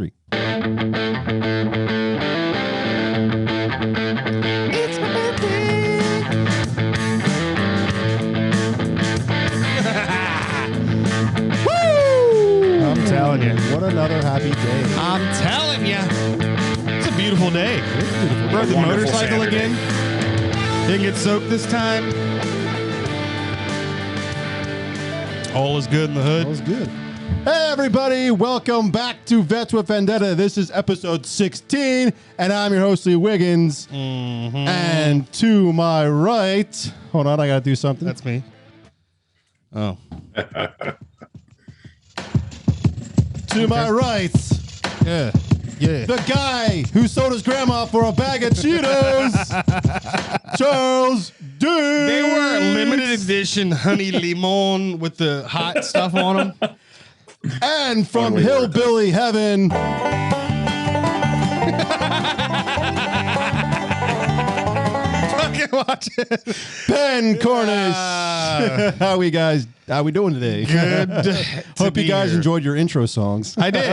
3. It's my birthday. Woo! I'm telling you. What another happy day. I'm telling you. It's a beautiful day. It is beautiful. Rode the wonderful motorcycle Saturday. again. Didn't get soaked this time. All is good in the hood. That was good. Hey, everybody. Welcome back to Vets with Vendetta. This is episode 16, and I'm your host, Lee Wiggins. Mm-hmm. And to my right, hold on, I got to do something. That's me. Oh. To my right, Yeah. Yeah. the guy who sold his grandma for a bag of Cheetos, Charles D. They were a limited edition honey limon with the hot stuff on them. And from Hillbilly Heaven, Fucking watch it. Ben Cornish. How we doing today? Good. Hope you guys enjoyed your intro songs. I did.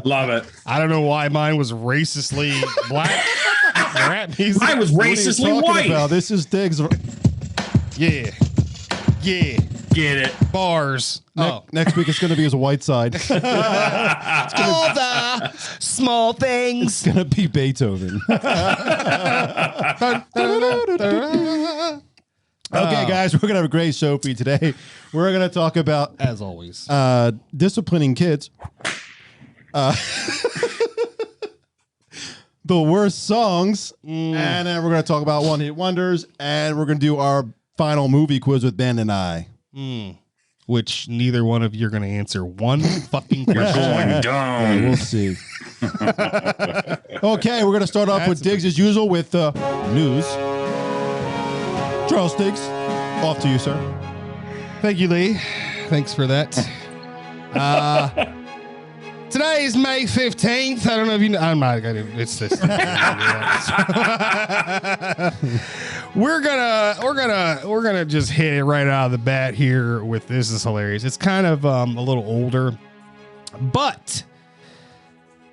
Love it. I don't know why mine was racistly black. Rap music. Mine was What are you racistly talking white. about? This is Diggs. Yeah. Yeah. Get it. Bars. Oh. Next week it's going to be his white side. It's All the small things. going to be Beethoven. Okay, guys, we're going to have a great show for you today. We're going to talk about, As always. disciplining kids, the worst songs, and then we're going to talk about one-hit wonders, and we're going to do our final movie quiz with Ben and I. Which neither one of you are going to answer one fucking question. Going down. We'll see. Okay, we're going to start off with Diggs as usual with news. Charles Diggs, off to you, sir. Thank you, Lee. Thanks for that. Today is May 15th. I don't know if you know. I'm not going to. It's this. We're gonna just hit it right out of the bat here with this. Is hilarious. It's kind of a little older, but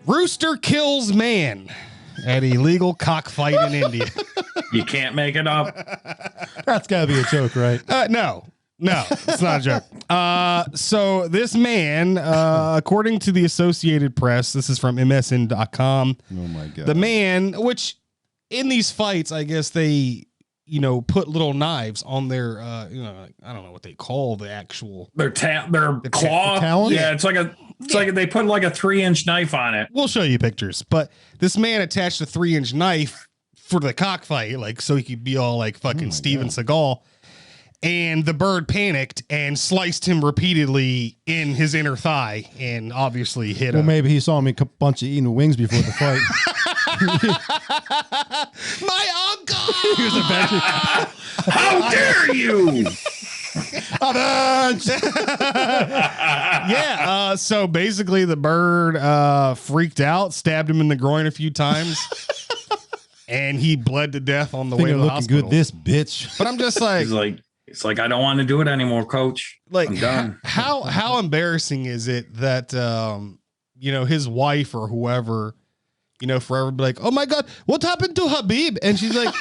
rooster kills man at illegal cockfight in India. You can't make it up. That's got to be a joke, right? No, it's not a joke. So this man, according to the Associated Press, this is from MSN.com. Oh, my God. The man, which in these fights, I guess they, put little knives on their, I don't know what they call the actual. Their claw. talons? Yeah, it's like they put like a 3-inch knife on it. We'll show you pictures, but this man attached a 3-inch knife for the cockfight, like so he could be all like fucking Steven Seagal. And the bird panicked and sliced him repeatedly in his inner thigh, and obviously hit Well, him. maybe he saw me a bunch of eating wings before the fight. My uncle! He was eventually. How dare you? Yeah. So basically, the bird freaked out, stabbed him in the groin a few times, and he bled to death on the way to the looking hospital. good, this bitch. But I'm just like, It's like I don't want to do it anymore, Coach. I'm done. How embarrassing is it that his wife or whoever, forever be like, oh my God, what happened to Habib? And she's like,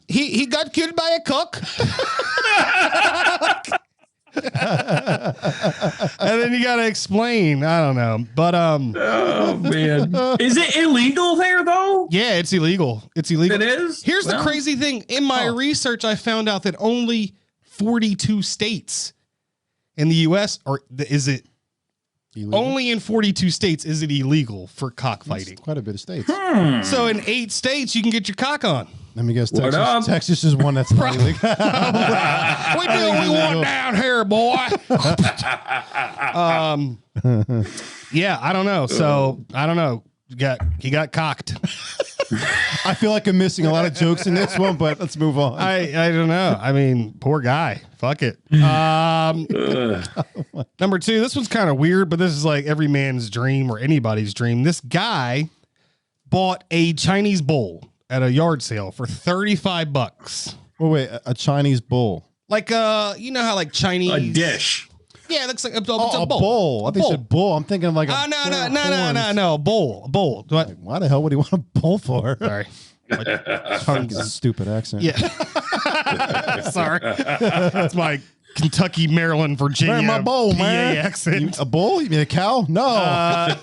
he got killed by a cock. And then you gotta explain. I don't know, but Oh man, is it illegal there though? yeah, it's illegal. It's illegal. It is. Here's the crazy thing. In my research, I found out that only 42 states in the U.S. Only in 42 states is it illegal for cockfighting. Quite a bit of states. So in 8 states, you can get your cock on. Let me guess. What up? Texas is one that's not illegal. We do what we want down here, boy. Yeah, I don't know. So I don't know. He got cocked. I feel like I'm missing a lot of jokes in this one, but let's move on. I don't know. I mean, poor guy. Fuck it. Number 2, this one's kind of weird, but this is like every man's dream or anybody's dream. This guy bought a Chinese bowl at a yard sale for $35. Oh, wait, a Chinese bowl. Like, you know how like Chinese A dish. Yeah, it looks like it's a a bowl. bowl. I think you said bull. I'm thinking of like a No, a bowl. Like, why the hell would he want a bowl for? Sorry. Stupid accent. Yeah. Sorry. That's my Kentucky, Maryland, Virginia. Where's my bowl, PA man? accent. A bull? You mean a cow? No.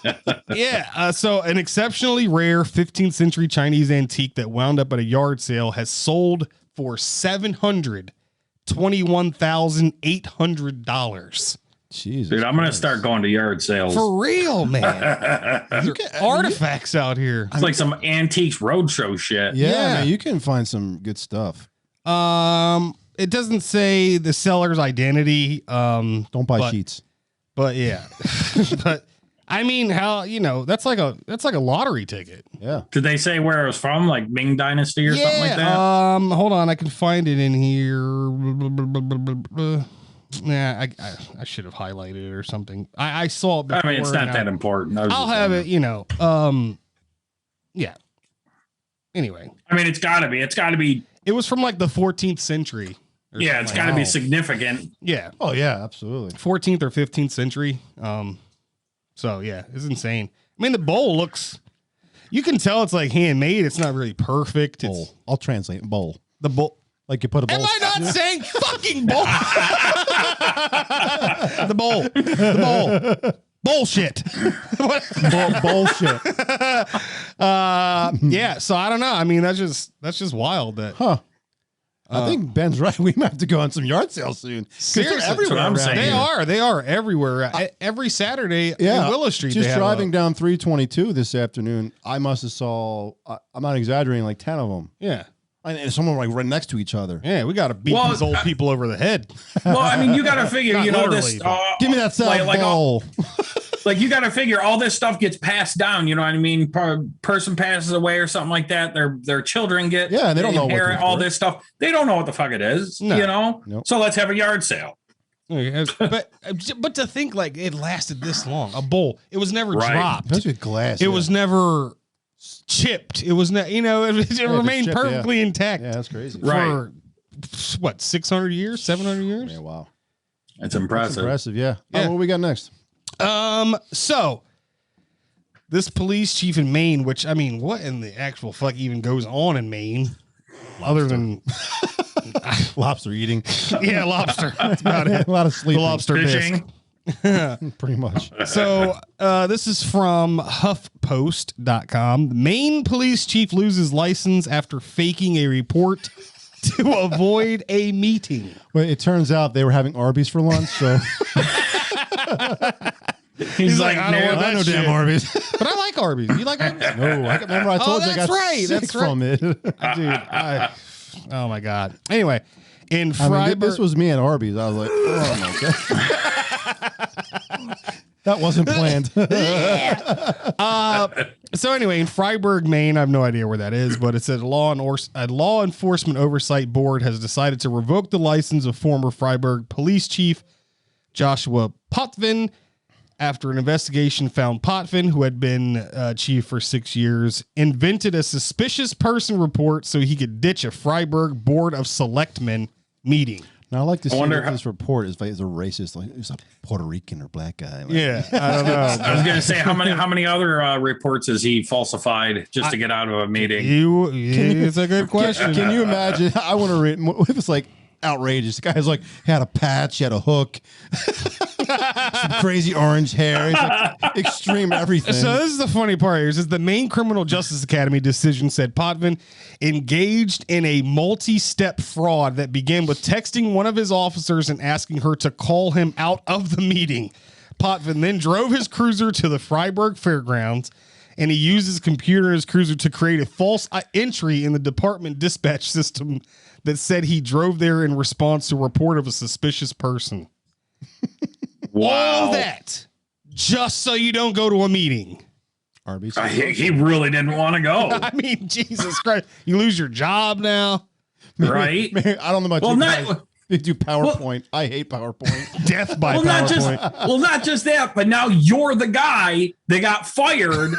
So an exceptionally rare 15th century Chinese antique that wound up at a yard sale has sold for $721,800. Jesus, Dude, I'm going to start going to yard sales. For real, man. Artifacts out here. It's like some antiques roadshow shit. Yeah, man, you can find some good stuff. It doesn't say the seller's identity. Don't buy sheets. But yeah. But I mean, how, that's like a lottery ticket. Yeah. Did they say where it was from? Like Ming Dynasty or something like that? Hold on, I can find it in here. Nah, I should have highlighted it or something. I saw it before. I mean, it's not that important. I'll have it, yeah. Anyway. I mean, it's gotta be. It was from like the 14th century. Yeah, it's gotta be significant. Yeah. Oh yeah, absolutely. 14th or 15th century. So yeah, it's insane. I mean, the bowl looks, you can tell it's like handmade. It's not really perfect. Bowl. I'll translate bowl. The bowl. Like you put a bowl. Am I not saying fucking bowl? The bowl. Bullshit. Bullshit. Yeah. So I don't know. I mean, that's just wild. That. I think Ben's right. We might have to go on some yard sales soon. Seriously, everywhere. I'm saying. They are everywhere. Every Saturday in Willow Street. Just driving down 322 this afternoon, I must have saw. I'm not exaggerating, like 10 of them. Yeah. And someone like right next to each other. Yeah, we got to beat these old people over the head. Well, I mean, you got to figure, this. Give me that bowl. Like you got to figure all this stuff gets passed down. You know what I mean? Person passes away or something like that. Their children get they don't know inherit all this stuff. They don't know what the fuck it is. Nope. So let's have a yard sale. But to think like it lasted this long, a bowl. It was never dropped. That's with glass. It was never chipped. It was not. It remained chipped, perfectly intact. Yeah, that's crazy. For what, 600 years, 700 years? Yeah, wow. That's impressive. That's impressive. Yeah. What we got next? So this police chief in Maine, which I mean, what in the actual fuck even goes on in Maine, other than lobster eating? Yeah, lobster. That's about it. A lot of sleeping. The lobster fishing. Pretty much. So this is from HuffPost.com. The Maine police chief loses license after faking a report to avoid a meeting. Well, it turns out they were having Arby's for lunch, so He's like, I don't want that I know shit. damn Arby's. But I like Arby's. You like Arby's? No, I remember I told you I got sick from it. Dude, oh my God. Anyway, in I Freiburg, mean, this was me at Arby's. I was like, oh my God. That wasn't planned. So anyway, in Freiburg, Maine, I have no idea where that is, but it said a law enforcement oversight board has decided to revoke the license of former Freiburg police chief Joshua Potvin after an investigation found Potvin, who had been chief for 6 years, invented a suspicious person report so he could ditch a Freiburg Board of Selectmen meeting. Now, I like to see what this report is like. Is a racist, like it's a Puerto Rican or black guy. Like, yeah, I don't know. I was gonna say how many other reports has he falsified just to get out of a meeting? It's a good question. Can you imagine? I want to read. It was like outrageous. The guy's like had a patch, he had a hook, some crazy orange hair. He's like extreme everything. So this is the funny part here. It says the Maine Criminal Justice Academy decision said Potvin engaged in a multi-step fraud that began with texting one of his officers and asking her to call him out of the meeting. Potvin then drove his cruiser to the Freiburg Fairgrounds, and he used his computer and his cruiser to create a false entry in the department dispatch system that said he drove there in response to a report of a suspicious person. Wow. All that just so you don't go to a meeting. Arby's. He really didn't want to go. I mean, Jesus Christ. You lose your job now. Right? I don't know about you guys. They do PowerPoint. I hate PowerPoint. Death by PowerPoint. Not just that, but now you're the guy that got fired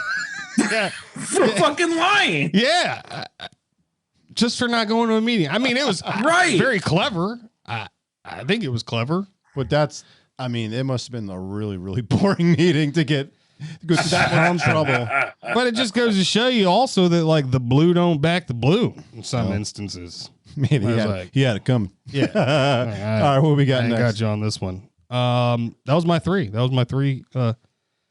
for fucking lying. Yeah. Just for not going to a meeting. I mean, it was right. Very clever. I think it was clever. But that's I mean, it must have been a really, really boring meeting to get go through that much trouble. But it just goes to show you also that like the blue don't back the blue in some instances. Man, he had it coming. Yeah. All right, what we got I next? got you on this one. That was my three. All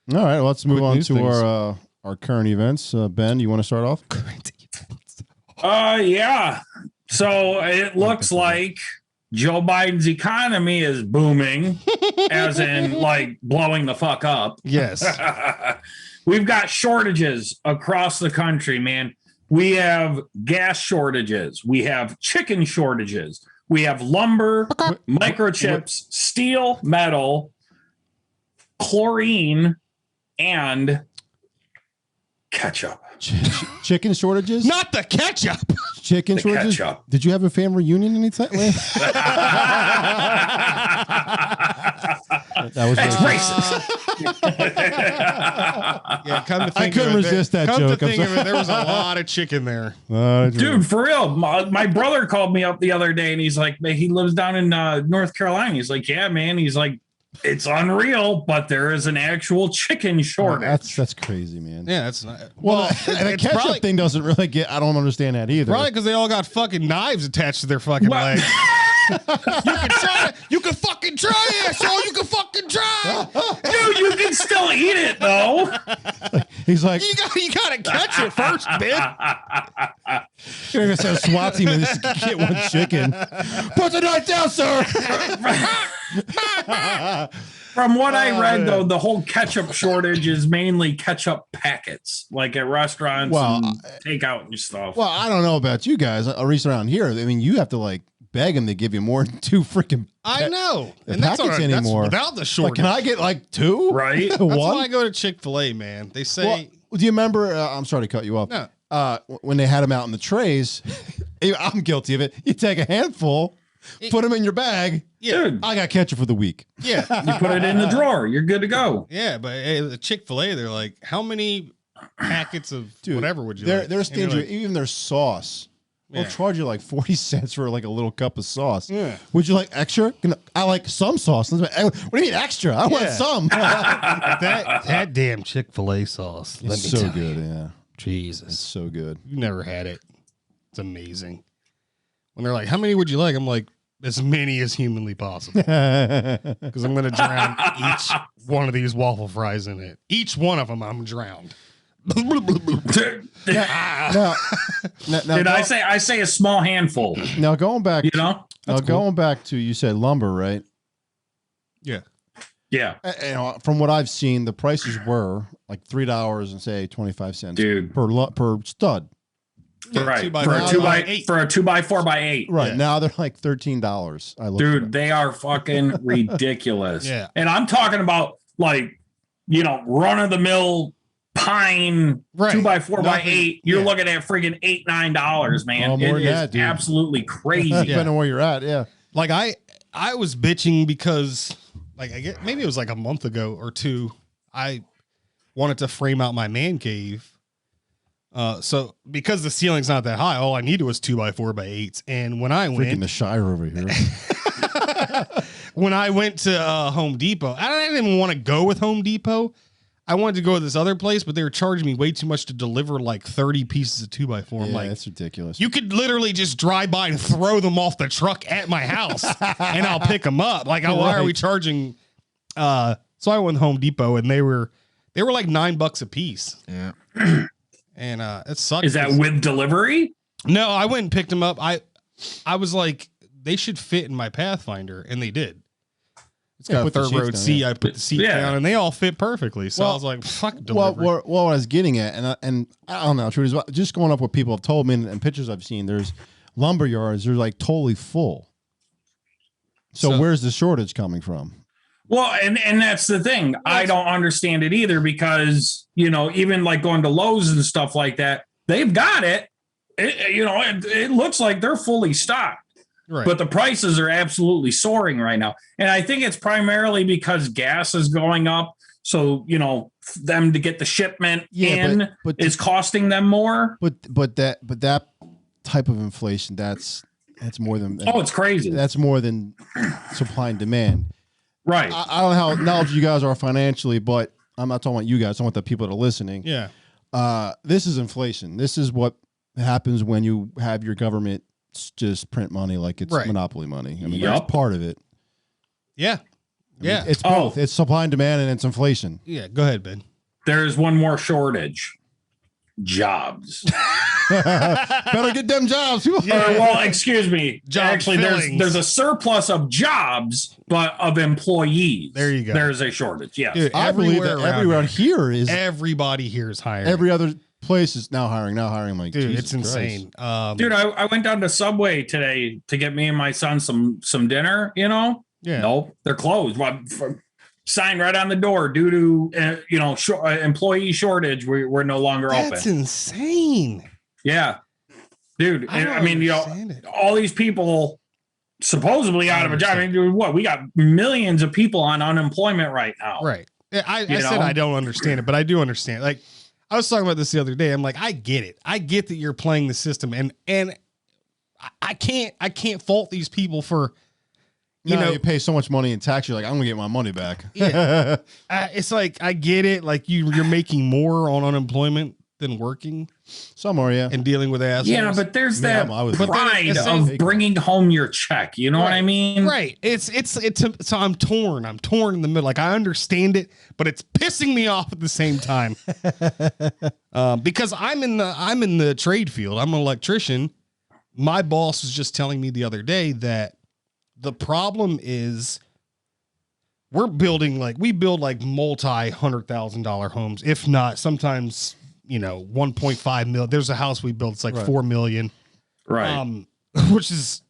right, well, let's move on to our current events. Ben, you want to start off? current events. Yeah. So it looks like Joe Biden's economy is booming, as in like blowing the fuck up. Yes. We've got shortages across the country, man. We have gas shortages. We have chicken shortages. We have lumber, microchips, steel, metal, chlorine, and ketchup. Chicken shortages? Not the ketchup. Chicken The shortages? ketchup. Did you have a family reunion anytime? That was That's racist. Yeah, come to think I couldn't of it, resist that come joke. To I'm think of sorry. it, there was a lot of chicken there. Dude, for real. My brother called me up the other day and he's like, he lives down in North Carolina. He's like, yeah, man. He's like, it's unreal, but there is an actual chicken shortage. That's crazy, man. Yeah, that's not. Well, and the it's ketchup probably, thing doesn't really get. I don't understand that either. Probably because they all got fucking knives attached to their fucking Well- legs. You can try it. You can fucking try it, so you can fucking try. Dude, you can still eat it though. He's like, You gotta catch it first, man. you're gonna send a SWAT team and just get one chicken. Put the knife down, sir. From what I read, though, the whole ketchup shortage is mainly ketchup packets, like at restaurants Well, and takeout and stuff. Well, I don't know about you guys. At least around here, I mean, you have to like beg them to give you more than two freaking. I know. packets that's anymore. without the Like, shortage. can I get like two? Right? That's One. why I go to Chick-fil-A, man. They say Well, do you remember? I'm sorry to cut you off. No. When they had them out in the trays, I'm guilty of it. You take a handful, put them in your bag. Dude, I got ketchup for the week. yeah. you put it in the drawer. You're good to go. Yeah, but the Chick-fil-A, they're like, how many packets of Dude, whatever would you They're like? they're And stingy. you're like, Even their sauce. They'll Yeah. charge you like 40 cents for like a little cup of sauce. Yeah. Would you like extra? I like some sauce. What do you mean extra? I want Yeah. some. that damn Chick-fil-A sauce. Let It's me so tell you. good. Yeah. It's Jesus. so good. You've never had it. It's amazing. When they're like, how many would you like? I'm like, as many as humanly possible. Because I'm going to drown each one of these waffle fries in it. Each one of them, I'm drowned. Now, Did I say a small handful? now going back, You know? going back to, you said lumber, right? Yeah. Yeah. You know, from what I've seen, the prices were like $3 and say 25 cents Dude. per stud. Right. 2 by For a 4 2 by by 8. for a 2x4x8. Right Yeah. now they're like $13. I looked Dude, they are fucking ridiculous. Yeah. And I'm talking about like, run of the mill pine Right. 2x4x8. Nothing- You're yeah. looking at friggin' $8-9, man. Oh, more It than is that, dude. absolutely crazy. depending on where you're at. Yeah. Like I was bitching because like I get maybe it was like a month ago or two. I wanted to frame out my man cave. So because the ceiling's not that high, all I needed was 2x4x8s. And when I Freaking went the Shire over here. when I went to Home Depot, I didn't even want to go with Home Depot. I wanted to go to this other place, but they were charging me way too much to deliver like 30 pieces of 2x4. I'm Yeah, like, that's ridiculous. you could literally just drive by and throw them off the truck at my house and I'll pick them up. Like, why are we Right. charging? So I went to Home Depot and they were like $9 a piece. Yeah. And it sucked. Is that 'cause- with delivery? No, I went and picked them up. I was like, they should fit in my Pathfinder, and they did. It's got Yeah, a put the third sheets road down, seat. yeah. I put the seat Yeah. down, and they all fit perfectly. So I Well- was like, fuck Well, delivery. what I was getting at, and I don't know, truth is, just going up what people have told me and pictures I've seen, there's lumber yards, they're like totally full. So where's the shortage coming from? Well, and that's the thing. I don't understand it either because, even like going to Lowe's and stuff like that, they've got it. It looks like they're fully stocked. Right. But the prices are absolutely soaring right now. And I think it's primarily because gas is going up. So, them to get the shipment in but is costing them more. But that type of inflation, that's more than Oh, it's crazy. that's more than supply and demand. Right. I don't know how knowledgeable you guys are financially, but I'm not talking about you guys. I'm talking about the people that are listening. Yeah. This is inflation. This is what happens when you have your government just print money like it's monopoly money. I mean, that's part of it. Yeah. Yeah. It's both. It's supply and demand, and it's inflation. Yeah. Go ahead, Ben. There's one more shortage. Jobs. Better get them jobs. Well, excuse me. Actually, fillings. there's a surplus of jobs, but of employees. There you go. There's a shordage. Yes. Dude, I believe that everywhere here is. Everybody here is hiring. Every other place is now hiring. I'm like, dude, Jesus it's insane. Dude, I went down to Subway today to get me and my son some dinner. You know. Yeah. Nope, they're closed. Well, sign right on the door due to employee shortage. We're no longer open. That's insane. Yeah, dude. I mean, all these people supposedly out of a job. I mean, what? We got millions of people on unemployment right now. Right. I said I don't understand it, but I do understand. Like, I was talking about this the other day. I'm like, I get it. I get that you're playing the system, and I can't fault these people for. You pay so much money in tax. You're like, I'm gonna get my money back. Yeah. It's like, I get it. Like you're making more on unemployment than working. Some are, yeah. And dealing with assholes. Yeah, but there's that pride of bringing home your check. You know what I mean? Right. So I'm torn. I'm torn in the middle. Like, I understand it, but it's pissing me off at the same time. Because I'm in the trade field. I'm an electrician. My boss was just telling me the other day that the problem is we build multi-$100,000 homes, if not sometimes, 1.5 million. There's a house we built. It's like 4 million. Right. Which is,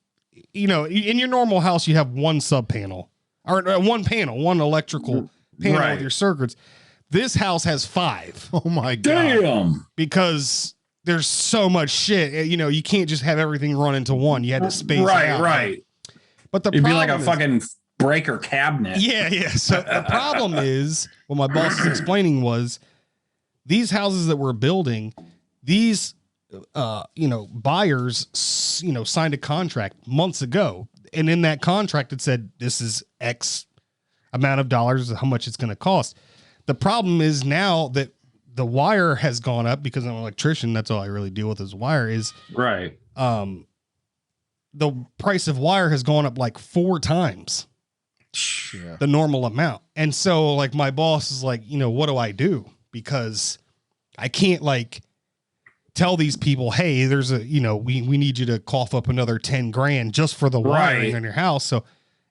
in your normal house, you have one sub panel or one electrical panel with your circuits. This house has 5. Oh my God. Damn. Because there's so much shit. You can't just have everything run into one. You had to space it out. Right. But it'd be like a fucking breaker cabinet. Yeah. So the problem is, what my boss was explaining was, these houses that we're building, these, buyers, signed a contract months ago. And in that contract, it said, this is X amount of dollars, how much it's going to cost. The problem is now that the wire has gone up, because I'm an electrician. That's all I really deal with is wire is right. The price of wire has gone up like 4 times the normal amount. And so like my boss is like, what do I do? Because I can't like tell these people, hey, there's we need you to cough up another 10 grand just for the wiring on your house. So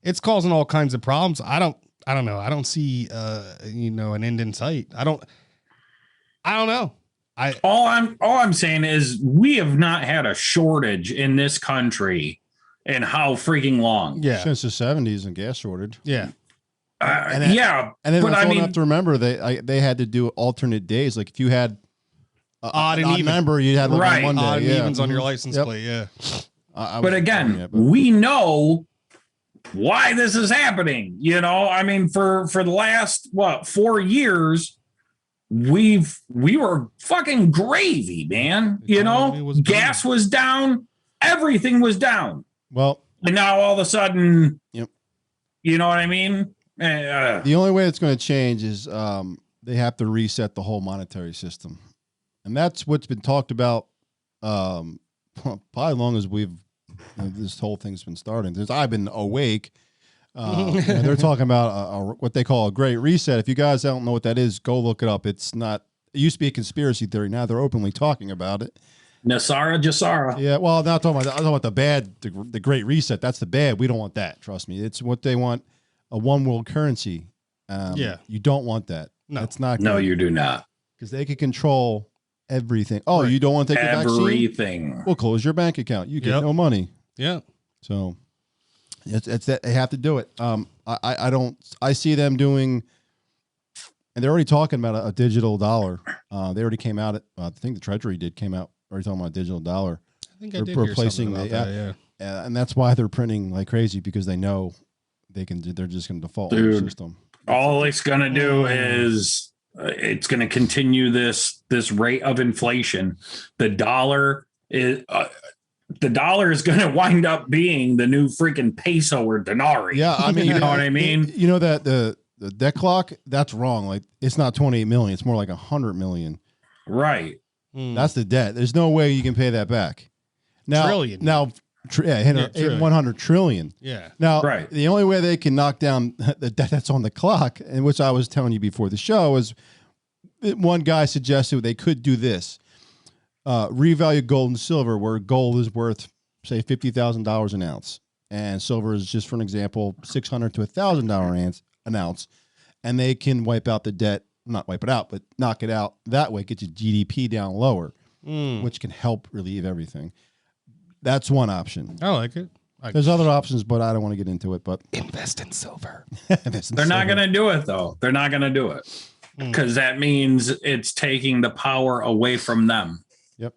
it's causing all kinds of problems. I don't know. I don't see, an end in sight. I don't know. All I'm saying is we have not had a shortage in this country in how freaking long? Yeah, since the 70s and gas shortage. Yeah, and then you have to remember they had to do alternate days. Like if you had odd and even number, you had like Monday, odd and evens on your license plate. Yeah, but again, we know why this is happening. I mean, for the last 4 years. We were fucking gravy, man. Gas was down, everything was down. Well, and now all of a sudden, you know what I mean? The only way it's going to change is they have to reset the whole monetary system, and that's what's been talked about probably as long as this whole thing's been starting. Since I've been awake. They're talking about what they call a great reset. If you guys don't know what that is, go look it up. It used to be a conspiracy theory. Now they're openly talking about it. Nasara Jasara. Yeah, well, I'm talking about the bad, the great reset. That's the bad. We don't want that. Trust me. It's what they want, a one world currency. You don't want that. No, it's not. No, you do not. Because they could control everything. Oh, you don't want to take the vaccine? Everything. We'll close your bank account. You get no money. Yeah. So. It's that they have to do it. I see them doing, and they're already talking about a digital dollar. They already came out. I think the Treasury came out already talking about a digital dollar. I think I did hear something about that. And that's why they're printing like crazy, because they know they're just going to default on the system. All it's going to do is it's going to continue this rate of inflation. The dollar is. the dollar is going to wind up being the new freaking peso or denarii. Yeah, I mean, you know what I mean? You know that the debt clock, that's wrong. Like, it's not 28 million. It's more like 100 million. Right. That's the debt. There's no way you can pay that back. Now, Trillion. Now, trillion. 100 trillion. Yeah. Now, Right. the only way they can knock down the debt that's on the clock, and which I was telling you before the show, is one guy suggested they could do this. Revalue gold and silver, where gold is worth, say, $50,000 an ounce, and silver is, just for an example, $600 to $1,000 an ounce, and they can wipe out the debt, not wipe it out, but knock it out that way, get your GDP down lower, which can help relieve everything. That's one option. I like it. There's other options, but I don't want to get into it. But invest in silver. They're not going to do it, though. They're not going to do it because that means it's taking the power away from them. Yep.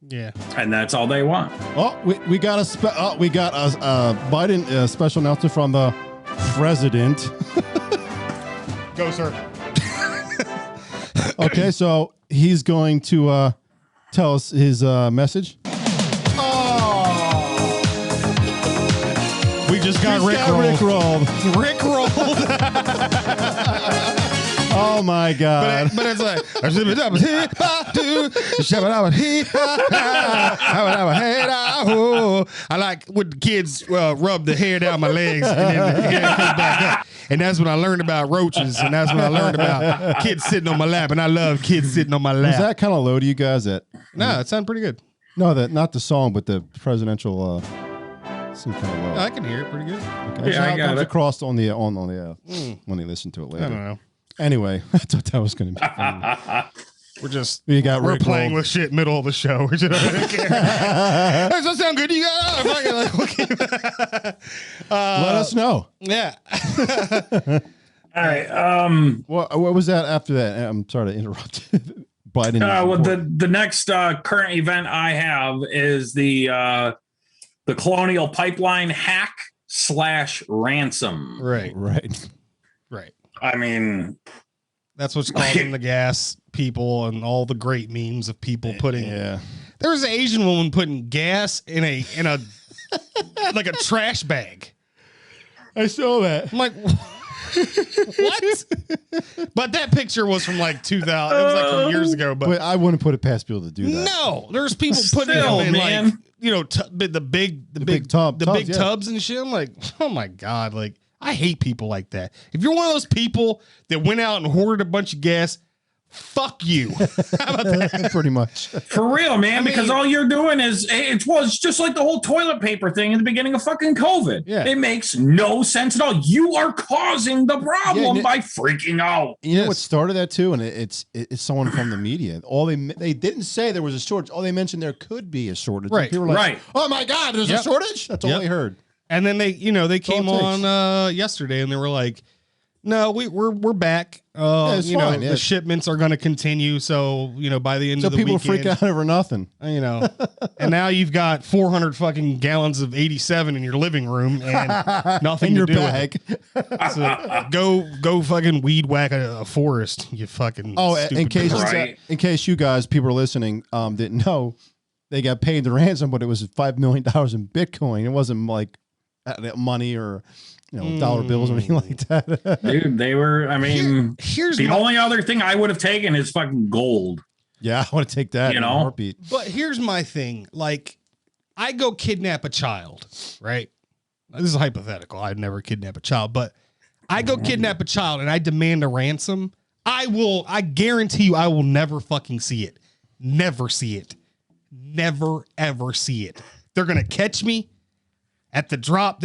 Yeah. And that's all they want. Oh, we got a Biden special announcement from the president. Go, sir. Okay, so he's going to tell us his message. We just got Rick rolled. Rick rolled. Oh my God! But it's like I like when the kids rub the hair down my legs and then the hair comes back up. And that's when I learned about roaches, and that's when I learned about kids sitting on my lap, and I love kids sitting on my lap. Is that kind of low to you guys? That No, it sounded pretty good. no, that not the song, but the presidential. Seemed kind of low. I can hear it pretty good. Okay. Yeah, I How it got comes it. across on the when they listen to it later. I don't know. Anyway, I thought that was going to be fun. We're Rick playing rolled. with shit middle of the show. We're just, does that sound good to you guys? Let us know. Yeah. All right. What was that after that? I'm sorry to interrupt. Biden. Well, the next current event I have is the Colonial Pipeline hack / ransom. Right. I mean, That's what's causing the gas people and all the great memes of people putting. Yeah. There was an Asian woman putting gas in a like a trash bag. I saw that. I'm like, what? But that picture was from like 2000. It was like from years ago. But I wouldn't put it past people to do that. no, there's people putting Still, them in man. like the big tubs and shit. I'm like, oh my God, like. I hate people like that. If you're one of those people that went out and hoarded a bunch of gas, fuck you. How about that? Pretty much. for real, man, because all you're doing is it's just like the whole toilet paper thing in the beginning of fucking COVID. Yeah. It makes no sense at all. You are causing the problem Yeah, by freaking out. You know what started that too, and it's someone from the media. All they didn't say there was a shortage. All they mentioned there could be a shortage. Right, And people were like, right. oh my God, there's a shortage. That's all they heard. And then they came all it on yesterday and they were like, no, we're back. it's fine, The shipments are going to continue. So, by the end So of the people weekend, freak out over nothing. and now you've got 400 fucking gallons of 87 in your living room and nothing In to your do bag. with it. So go fucking weed whack a forest, you fucking. Oh, stupid in case bitch. in case you guys, people are listening, didn't know, they got paid the ransom, but it was $5 million in Bitcoin. It wasn't like money or dollar bills or anything like that. Dude, they were, I mean, here's the my- only other thing I would have taken is fucking gold. Yeah, I want to take that in a heartbeat. But here's my thing. Like, I go kidnap a child, right? This is hypothetical. I'd never kidnap a child, but I go kidnap a child and I demand a ransom. I guarantee you I will never fucking see it. Never see it. Never, ever see it. They're going to catch me at the drop.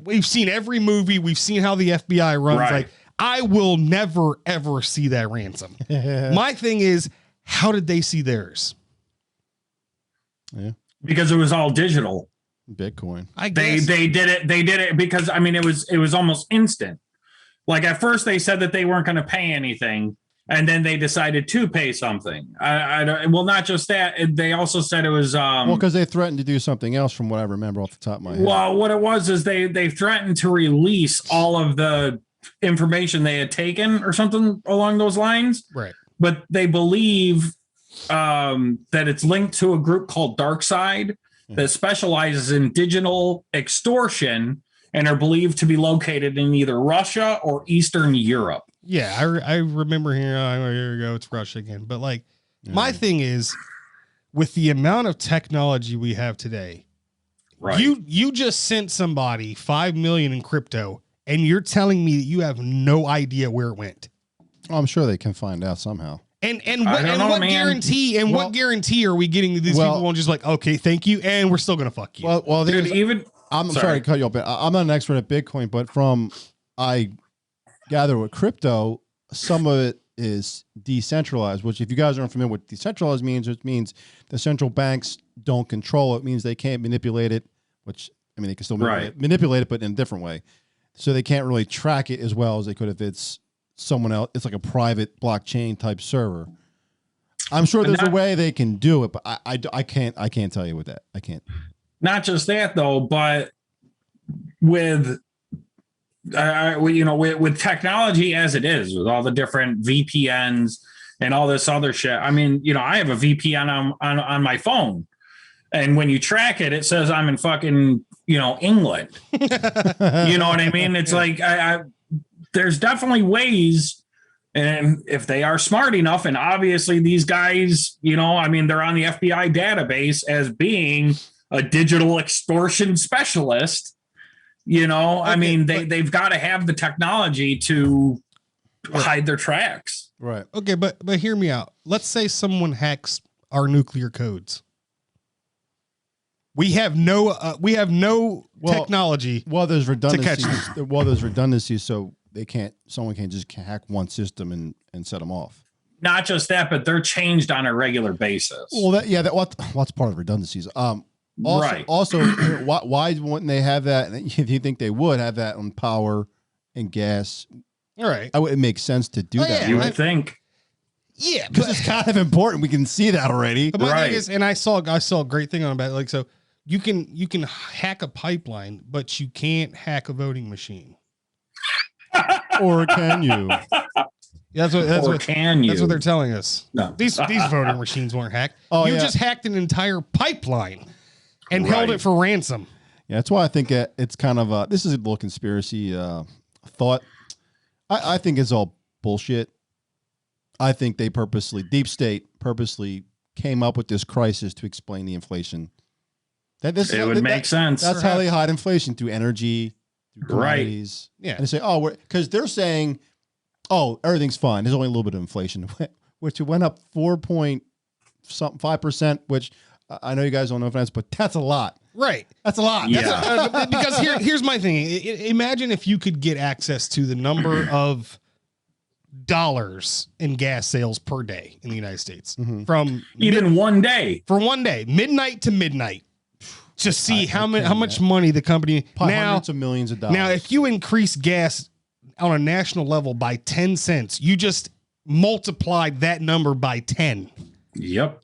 We've seen every movie. We've seen how the FBI runs. Right. Like, I will never, ever see that ransom. My thing is, how did they see theirs? Yeah, Because it was all digital. Bitcoin. I guess. They did it because I mean it was almost instant. Like at first they said that they weren't going to pay anything, and then they decided to pay something. I don't, well, not just that. They also said it was Well, because they threatened to do something else, from what I remember off the top of my head. well, what it was is they threatened to release all of the information they had taken or something along those lines. Right. But they believe that it's linked to a group called DarkSide that specializes in digital extortion and are believed to be located in either Russia or Eastern Europe. Yeah, I remember here. Here we go. It's Russia again. But like, my thing is, with the amount of technology we have today, Right. You just sent somebody 5 million in crypto, and you're telling me that you have no idea where it went. Oh, I'm sure they can find out somehow. And what guarantee what guarantee are we getting that these people won't just like, okay, thank you, and we're still gonna fuck you? Well, Dude, even I'm sorry to cut you off, but I'm not an expert at Bitcoin, but from I gather with crypto, some of it is decentralized, which if you guys aren't familiar with decentralized means, it means the central banks don't control it. It means they can't manipulate it, which I mean they can still manipulate it, but in a different way. So they can't really track it as well as they could if it's someone else. It's like a private blockchain type server. I'm sure there's a way they can do it, but I can't tell you with that. I can't. Not just that though, but with with technology as it is, with all the different VPNs and all this other shit. I mean, I have a VPN on my phone, and when you track it, it says I'm in fucking England. You know what I mean? It's like there's definitely ways, and if they are smart enough, and obviously these guys, I mean, they're on the FBI database as being a digital extortion specialist. I mean, they've got to have the technology to hide their tracks. Right. Okay, but hear me out. Let's say someone hacks our nuclear codes. We have no technology. Well, there's redundancies. To catch them. Well, there's redundancies, so someone can't just hack one system and set them off. Not just that, but they're changed on a regular basis. Well, that's part of redundancies. Also, why wouldn't they have that? If you think they would have that on power and gas, all right, it makes sense to do that. Yeah, you would think, yeah, because it's kind of important. We can see that already. But my thing is, and I saw a great thing on about like you can hack a pipeline, but you can't hack a voting machine. Or can you? That's what they're telling us. No. These voting machines weren't hacked. Oh, you just hacked an entire pipeline and held it for ransom. Yeah, that's why I think it's kind of this is a little conspiracy thought. I think it's all bullshit. I think they deep state purposely came up with this crisis to explain the inflation. It would make sense. That's how they hide inflation, through energy, through commodities. Right. Yeah. And they say, because they're saying, everything's fine. There's only a little bit of inflation, which it went up 4.5%, which I know you guys don't know finance, but that's a lot. Right. That's a lot. Yeah. Because here's my thing. Imagine if you could get access to the number of dollars in gas sales per day in the United States from even one day, for one day, midnight to midnight, to see how much money the company hundreds of millions of dollars. Now, if you increase gas on a national level by 10 cents, you just multiplied that number by 10. Yep.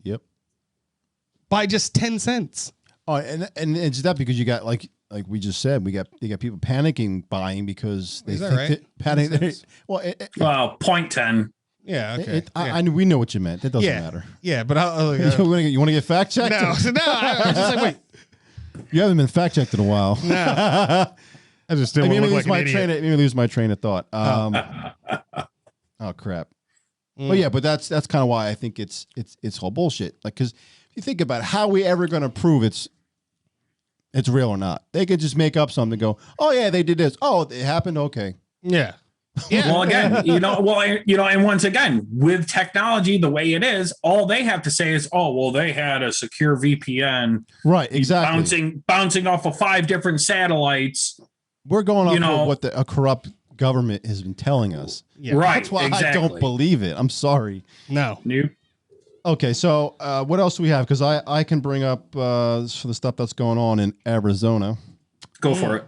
By just 10 cents. Oh, and it's that because you got like we just said, you got people panicking buying because they think right? panic. Well, 0.10. Yeah. Okay. We know what you meant. It doesn't matter. Yeah, but you want to get fact checked? No. I was just like, wait. You haven't been fact checked in a while. No. I just didn't want to look like an idiot. Let me lose my train of thought. Oh crap. Well, yeah, but that's kind of why I think it's all bullshit. Like, because if you think about it, how are we ever going to prove it's real or not? They could just make up something and go, oh yeah, they did this. Oh, it happened. Okay. Yeah. Well, again, and once again, with technology the way it is, all they have to say is, oh, well, they had a secure VPN. Right. Exactly. Bouncing off of 5 different satellites. We're going off of what a corrupt government has been telling us. Yeah. Right. That's why I don't believe it. I'm sorry. No. Nope. Okay, so what else do we have? Because I can bring up for the stuff that's going on in Arizona. Go for it.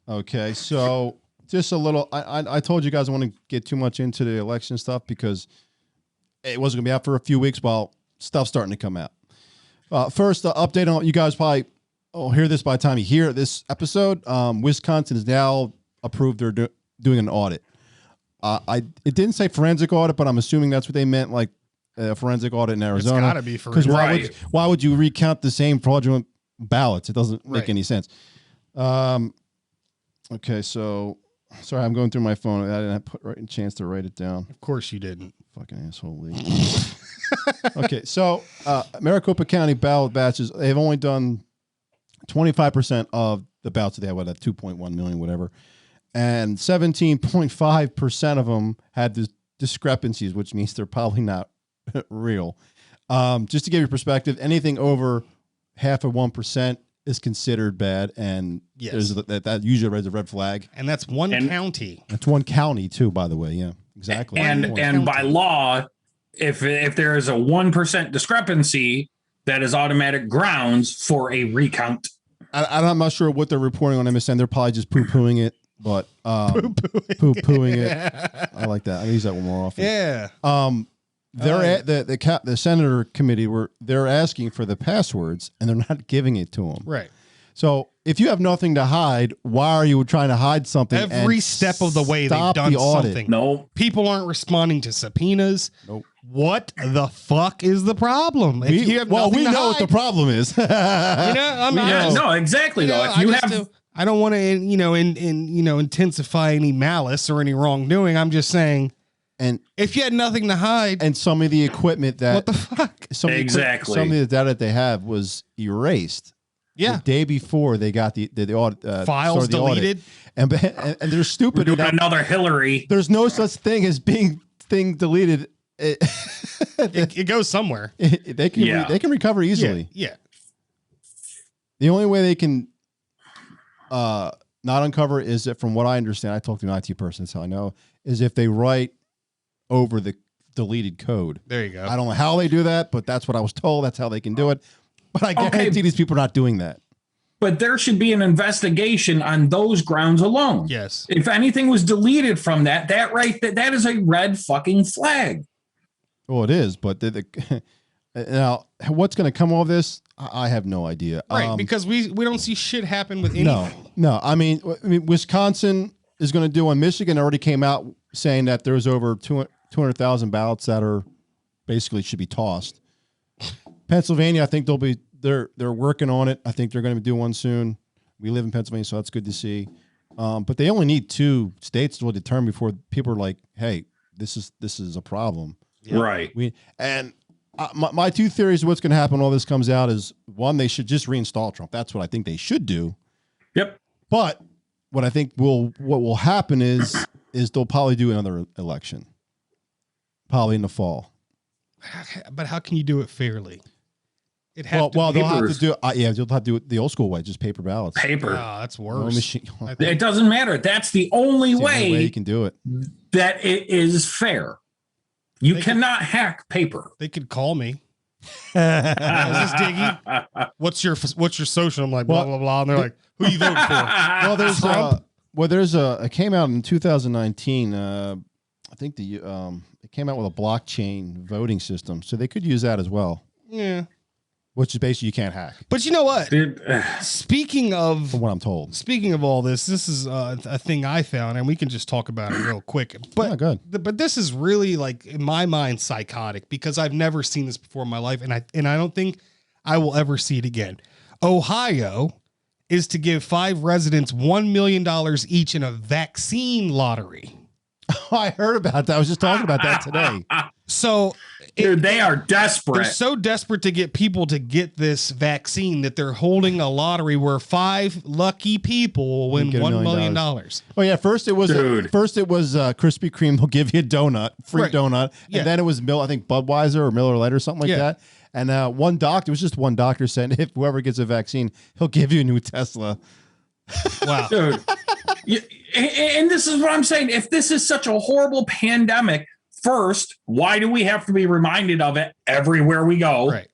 Okay, so just a little. I told you guys I want to get too much into the election stuff because it wasn't going to be out for a few weeks while stuff's starting to come out. First, update on, you guys probably hear this by the time you hear this episode. Wisconsin has now approved they're doing an audit. It didn't say forensic audit, but I'm assuming that's what they meant, like a forensic audit in Arizona. It's got to be for Because real. why would you recount the same fraudulent ballots? It doesn't make any sense. Okay, so sorry, I'm going through my phone. I didn't have a chance to write it down. Of course you didn't. Fucking asshole, Lee. Okay, so Maricopa County ballot batches, they've only done 25% of the ballots that they had, what, 2.1 million, whatever. And 17.5% of them had discrepancies, which means they're probably not real. Just to give you perspective, anything over half of 1% is considered bad, and that usually raises a red flag. And that's one county. That's one county too, by the way. Yeah, exactly. And by law, if there is a 1% discrepancy, that is automatic grounds for a recount. I'm not sure what they're reporting on MSN. They're probably just poo-pooing it, but poo-pooing it. I like that. I use that one more often. Yeah. They're the Senator committee they're asking for the passwords, and they're not giving it to them. Right. So if you have nothing to hide, why are you trying to hide something? Every step of the way they've done something. No. People aren't responding to subpoenas. Nope. What the fuck is the problem? We know what the problem is. No, exactly. I don't want to, intensify any malice or any wrongdoing. I'm just saying, and if you had nothing to hide, and some of the equipment that what the fuck? Some of the data that they have was erased. Yeah, the day before they got the audit files deleted, and they're stupid. We're doing another Hillary. There's no such thing as thing deleted. It goes somewhere. They can recover easily. Yeah. The only way they can not uncover is that, from what I understand, I talked to an IT person, that's how I know, is if they write over the deleted code. There you go. I don't know how they do that, but that's what I was told. That's how they can do it. But I guarantee these people are not doing that. But there should be an investigation on those grounds alone. Yes. If anything was deleted from that is a red fucking flag. Well, it is, but now what's going to come of this? I have no idea. Right, because we don't see shit happen with anything. No. I mean, Wisconsin is going to do one. Michigan already came out saying that there's over 200,000 ballots that are basically should be tossed. Pennsylvania, I think they're working on it. I think they're going to do one soon. We live in Pennsylvania, so that's good to see. But they only need 2 states to determine before people are like, "Hey, this is a problem." Yeah. Right. My 2 theories of what's going to happen when all this comes out is, one, they should just reinstall Trump. That's what I think they should do. Yep. But what I think what will happen is they'll probably do another election, probably in the fall. But how can you do it fairly? They'll have to do you'll have to do it the old school way, just paper ballots. Paper. Oh, that's worse. It doesn't matter. That's the only way you can do it. That it is fair. You cannot hack paper. They could call me. Is this Diggy? What's your social? I'm like, blah, blah, blah. And they're like, who you voting for? It came out in 2019. I think it came out with a blockchain voting system. So they could use that as well. Yeah. Which is basically you can't hack. But you know what? Speaking of, from what I'm told, speaking of all this is a thing I found, and we can just talk about it real quick. But good. But this is really, like, in my mind, psychotic, because I've never seen this before in my life, and I don't think I will ever see it again. Ohio is to give 5 residents $1 million each in a vaccine lottery. Oh, I heard about that. I was just talking about that today. So, dude, they are desperate. They're so desperate to get people to get this vaccine that they're holding a lottery where 5 lucky people will win $1 million. Oh yeah, first it was Krispy Kreme. They'll give you a donut, free donut, and then it was I think Budweiser or Miller Lite or something like that. And one doctor, it was just one doctor said, if whoever gets a vaccine, he'll give you a new Tesla. Wow, dude. And this is what I'm saying. If this is such a horrible pandemic, first, why do we have to be reminded of it everywhere we go? Right.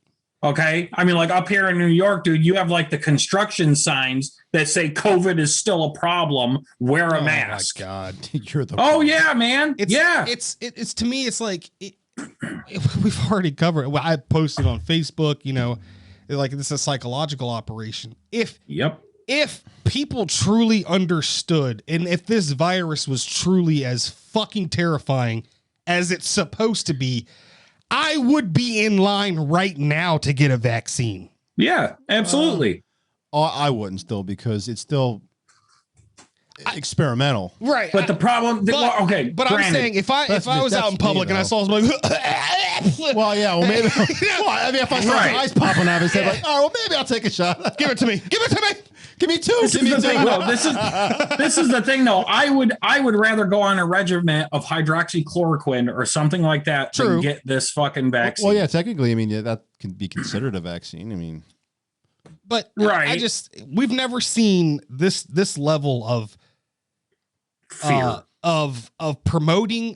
Okay. I mean, like up here in New York, dude, you have like the construction signs that say COVID is still a problem. Wear a mask. Oh my God. You're the problem. Yeah, man. It's to me, it's like, we've already covered it. Well, I posted on Facebook, like this is a psychological operation. If people truly understood, and if this virus was truly as fucking terrifying as it's supposed to be, I would be in line right now to get a vaccine. Yeah, absolutely. I wouldn't still because it's still experimental. Right. But the problem, okay. But granted, I'm saying if I was out in public and I saw somebody, well, yeah, well, maybe. Well, I mean, if I saw his eyes popping out, I'd say like, oh, well, maybe I'll take a shot. Give it to me. Give it to me. Give me two. This is the thing, though. This is the thing, though. I would rather go on a regimen of hydroxychloroquine or something like that than get this fucking vaccine. Well, yeah, technically, I mean, yeah, that can be considered a vaccine. I mean, but we've never seen this level of fear of promoting,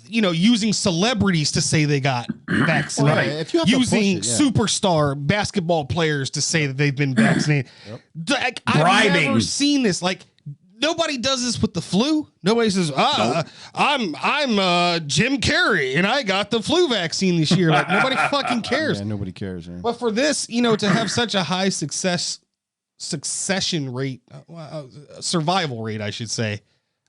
using celebrities to say they got vaccinated, right. If you have using superstar basketball players to say that they've been vaccinated. Like, I've never seen this. Like, nobody does this with the flu. Nobody says, I'm Jim Carrey and I got the flu vaccine this year. Like, nobody fucking cares. Yeah, nobody cares. Yeah. But for this, to have such a high succession rate, survival rate, I should say,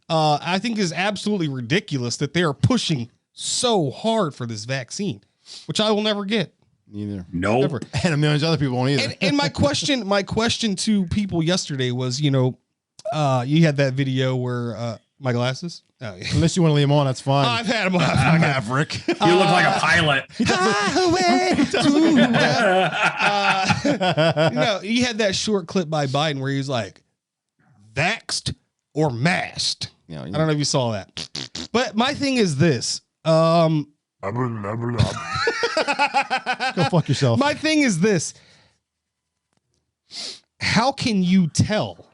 I think is absolutely ridiculous that they are pushing so hard for this vaccine, which I will never get. Neither. No. Nope. And a million other people won't either. And my question to people yesterday was, you had that video where my glasses. Oh, yeah. Unless you want to leave them on, that's fine. I've had them on. Maverick. You look like a pilot. You had that short clip by Biden where he was like, vaxxed or masked. Yeah, I don't know if you saw that. But my thing is this. Go fuck yourself. My thing is this. How can you tell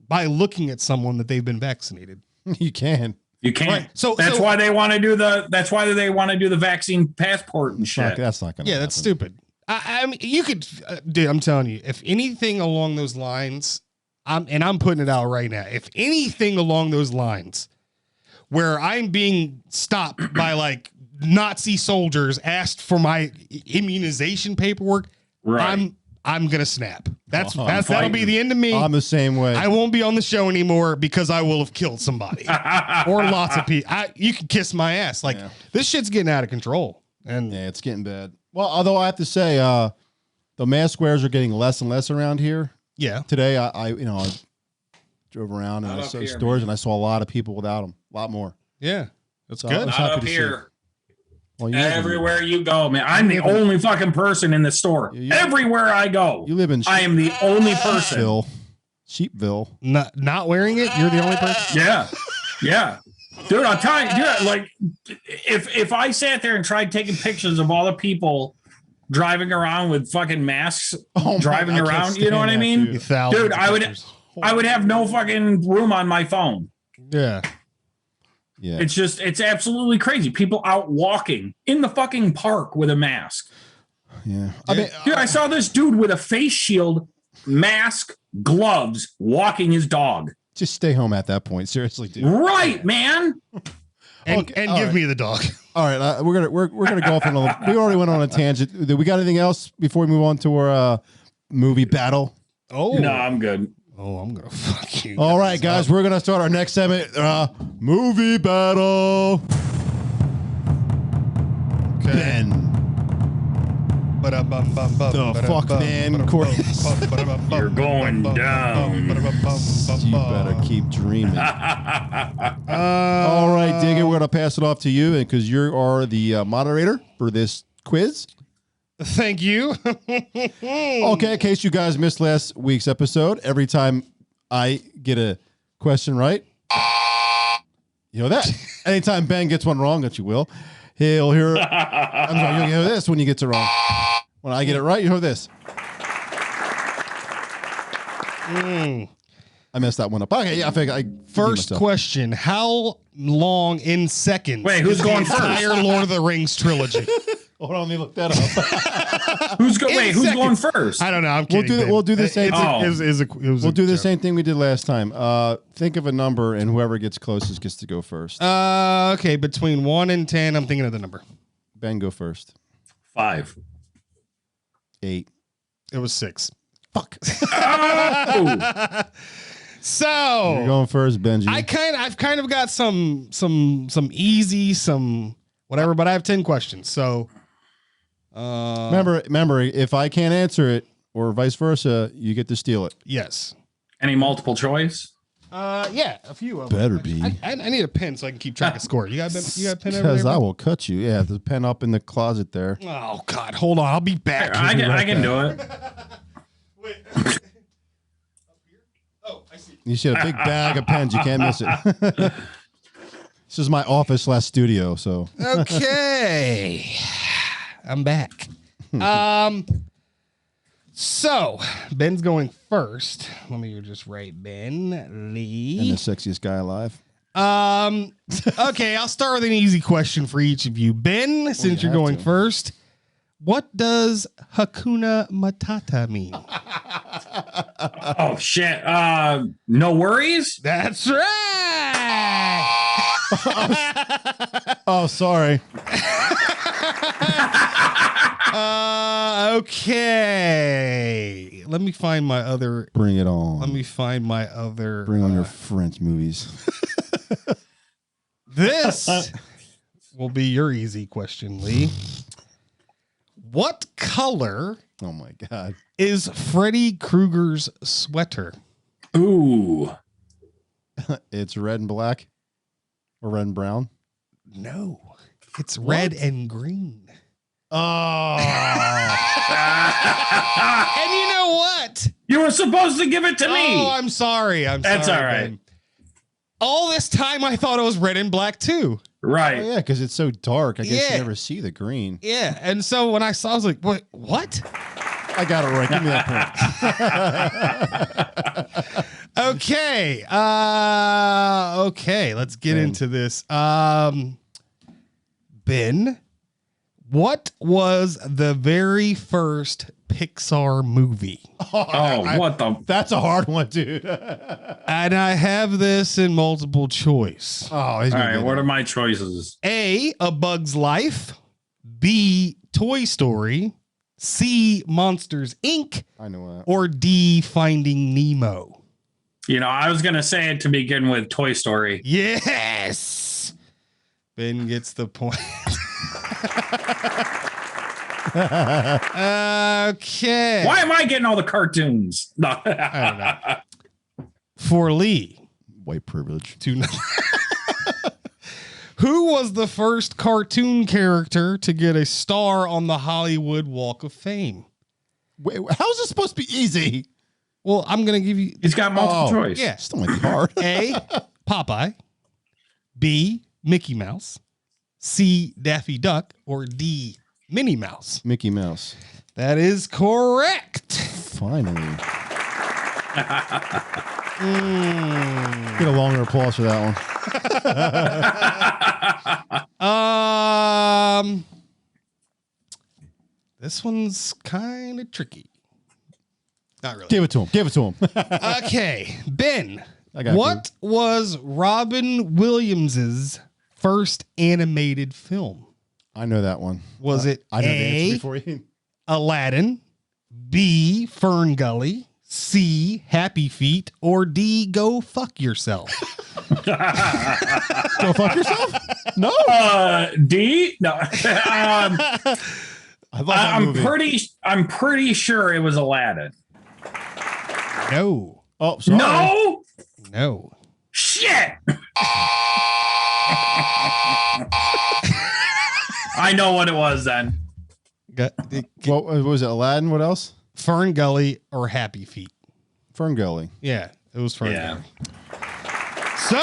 by looking at someone that they've been vaccinated? You can. You can't. Right. So that's why they want to do the vaccine passport and shit. That's not going to happen. That's stupid. I mean, you could, dude, I'm telling you, if anything along those lines, I'm putting it out right now. If anything along those lines where I'm being stopped by like Nazi soldiers asked for my immunization paperwork, right. I'm gonna snap. That'll be the end of me. I'm the same way. I won't be on the show anymore because I will have killed somebody or lots of people. You can kiss my ass. Like this shit's getting out of control. And yeah, it's getting bad. Well, although I have to say, the mask wearers are getting less and less around here. Yeah. Today, I drove around and I saw stores and I saw a lot of people without them. A lot more. Yeah, that's good. Not up here. Well, everywhere you go, man. I'm the only fucking person in the store. Everywhere I go, you live in. I am the only person. Sheepville. Not wearing it. You're the only person. Yeah, yeah, dude. I'm telling you, dude. Like, if I sat there and tried taking pictures of all the people driving around with fucking masks, driving around, you know what I mean, dude? I would have no fucking room on my phone. Yeah. Yeah. It's absolutely crazy. People out walking in the fucking park with a mask. Yeah. I mean, dude, I saw this dude with a face shield, mask, gloves, walking his dog. Just stay home at that point. Seriously, dude. Right, man. And give me the dog. All right, we're gonna go off on a. We already went on a tangent. Do we got anything else before we move on to our movie battle? Oh no, I'm good. Oh, I'm gonna fuck you. All right, guys, we're gonna start our next segment, movie battle. Okay. Ben. The fuck, man, Corey. You're going down. You better keep dreaming. All right, Digger, we're gonna pass it off to you, and because you are the moderator for this quiz. Thank you. Okay, in case you guys missed last week's episode, every time I get a question right, you know that. Anytime Ben gets one wrong, that you will, he'll hear. I'm sorry, you'll hear this when you get it wrong. When I get it right, you hear this. I messed that one up. Okay, yeah, I think First question: how long in seconds? Wait, who's going first? Entire Lord of the Rings trilogy. Hold on, let me look that up. Who's going first? I don't know. I'm kidding. We'll do the same. We'll do the same thing we did last time. Think of a number, and whoever gets closest gets to go first. Okay, between 1 and 10, I'm thinking of the number. Ben, go first. 5. 8. It was 6. Fuck. Oh. So You're going first, Benji. I've kind of got some easy, some whatever, but I have 10 questions. So remember, if I can't answer it or vice versa, you get to steal it. yes. Any multiple choice? Yeah, a few of them. Better be. I need a pen so I can keep track of score. You got a pen over Because there? I will cut you. Yeah, the pen up in the closet there. Oh God, hold on. I'll be back. I can do it. Wait. Oh, I see. You see a big bag of pens. You can't miss it. This is my office / studio. So Okay. I'm back. So Ben's going first. Let me just write Ben and Lee. the sexiest guy alive. Okay, I'll start with an easy question for each of you. Ben, since you're going first, what does Hakuna Matata mean? Oh shit. No worries. That's right. Oh, sorry. Okay. Let me find my other. Bring it on. Let me find my other. Bring on your French movies. This will be your easy question, Lee. What color Oh my God. is Freddy Krueger's sweater? Ooh. It's red and black or red and brown. No, it's red and green. Oh. And you know what? You were supposed to give it to me. Oh, I'm sorry. That's sorry, all right. Ben. All this time I thought it was red and black too. Right. Oh, yeah, because it's so dark. I guess Yeah. you never see the green. Yeah, and so when I saw, I was like, "Wait, what?" I got it right. Give me that point. Okay, okay, let's get Ben. into this. Ben, what was the very first Pixar movie? Oh, what the? That's a hard one, dude. And I have this in multiple choice. Oh, he's All gonna right. get What it. are my choices? A Bug's Life. B, Toy Story. C, Monsters, Inc. I know that. Or D, Finding Nemo. You know, I was gonna say it to begin with. Toy Story. Yes. Ben gets the point. Okay. Why am I getting all the cartoons? No. I don't know. For Lee, White privilege. who was the first cartoon character to get a star on the Hollywood Walk of Fame? Wait, how is this supposed to be easy? Well, I'm going to give you. He's got multiple choice. Yeah. Still might be hard. A, Popeye. B, Mickey Mouse. C, Daffy Duck. Or D, Minnie Mouse. Mickey Mouse. That is correct. Finally. Get a longer applause for that one. This one's kind of tricky. Not really. Give it to him. Give it to him. Okay, Ben. I got What was Robin Williams's first animated film? I know that one. Was it I know the A, answer before you. Aladdin, B, Fern Gully, C, Happy Feet, or D, Go Fuck Yourself? Go fuck yourself? No. D? No. I love that movie. I'm pretty sure it was Aladdin. No. Oh, sorry. No. No. Shit. I know what it was then. What was it? Aladdin? What else? Fern Gully or Happy Feet? Fern Gully. Yeah, it was Fern Yeah. Gully. So,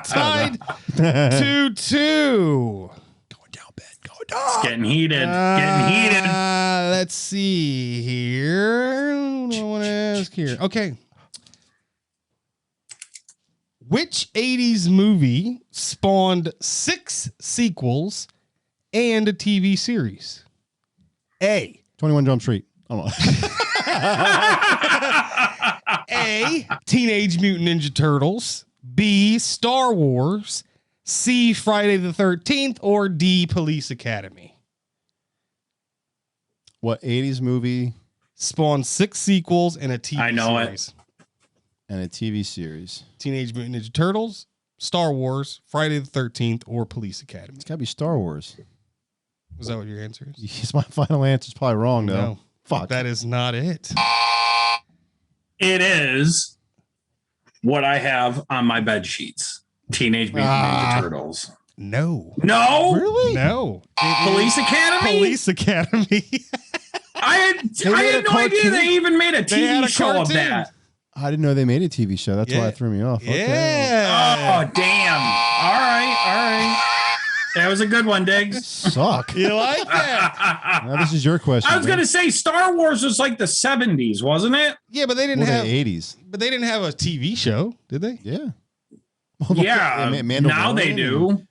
tied 2-2. Going down, Ben. Going down. It's getting heated. Getting heated. Let's see here. What do I want to ask here? Okay. Which 80s movie spawned 6 sequels and a TV series? A. 21 Jump Street. I don't know. A. Teenage Mutant Ninja Turtles. B. Star Wars. C. Friday the 13th. Or D. Police Academy. What 80s movie spawned 6 sequels and a TV I know it. series. And a TV series. Teenage Mutant Ninja Turtles, Star Wars, Friday the 13th, or Police Academy. It's got to be Star Wars. Was that what your answer is? Yes, my final answer is probably wrong, though. No. Fuck. That is not it. It is what I have on my bed sheets. Teenage Mutant Ninja Turtles. No. No, Really? No. Police Academy. Police Academy. I had made a no idea cartoon? they even made a They had TV a show of cartoon. that. I didn't know they made a TV show. That's why Yeah. it threw me off. Okay. Yeah. Oh, damn. All right. That was a good one, Diggs. Suck. You like that? Now, this is your question. I was man. going to say Star Wars was like the 70s, wasn't it? Yeah, but they didn't Well, have the 80s. But they didn't have a TV show, did they? Yeah. Yeah. Now they do.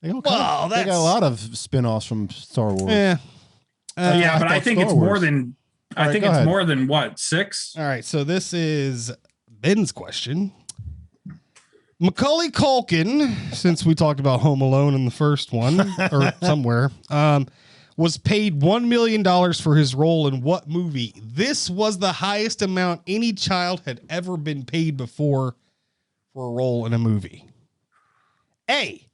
They got, Well, they got that's- a lot of spin-offs from Star Wars. Yeah. Yeah, but I thought think Star it's more Wars. than All right, I think go it's ahead. more than what, 6? All right, so this is Ben's question. Macaulay Culkin, since we talked about Home Alone in the first one or somewhere, was paid $1 million for his role in what movie? This was the highest amount any child had ever been paid before for a role in a movie. A,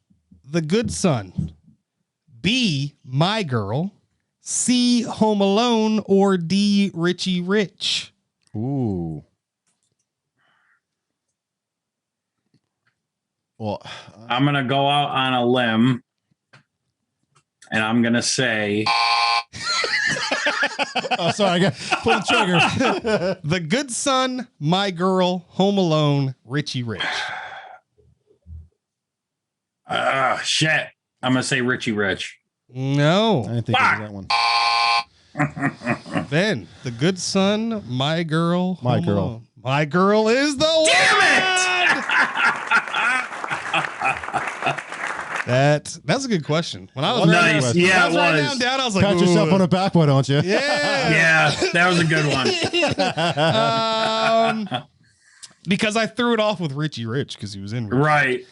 The Good Son. B, My Girl. C, Home Alone. Or D, Richie Rich. Ooh. Well, I'm going to go out on a limb and I'm going to say oh, sorry, I got pull the trigger. The Good Son, My Girl, Home Alone, Richie Rich. shit. I'm going to say Richie Rich. I No. didn't think it was that one. Ben, The Good Son, My Girl, My Home Girl. Alone. My Girl is the one. Damn That's a good question. When I was Nice. writing, Yeah, when I was it writing was. down, down, I was like, Pat yourself ooh. on the back, why don't you? Yeah. Yeah, that was a good one. Because I threw it off with Richie Rich because he was in Richie. Right.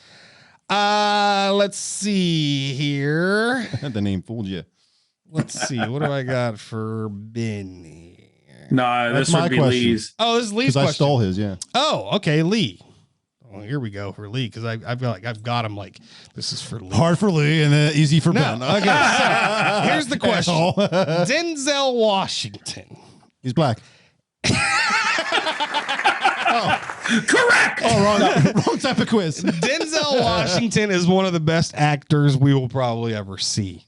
Let's see here. The name fooled you. Let's see. What do I got for Ben here? No, That's this my would be question. Lee's. Oh, this is Lee's Because I question. stole his, yeah. Oh, okay, Lee. Well, here we go for Lee because I've got him like this is for Lee. Hard for Lee and then easy for No, Ben. okay. So here's the question: Asshole. Denzel Washington. He's black. Correct. Oh, wrong type of quiz. Denzel Washington is one of the best actors we will probably ever see.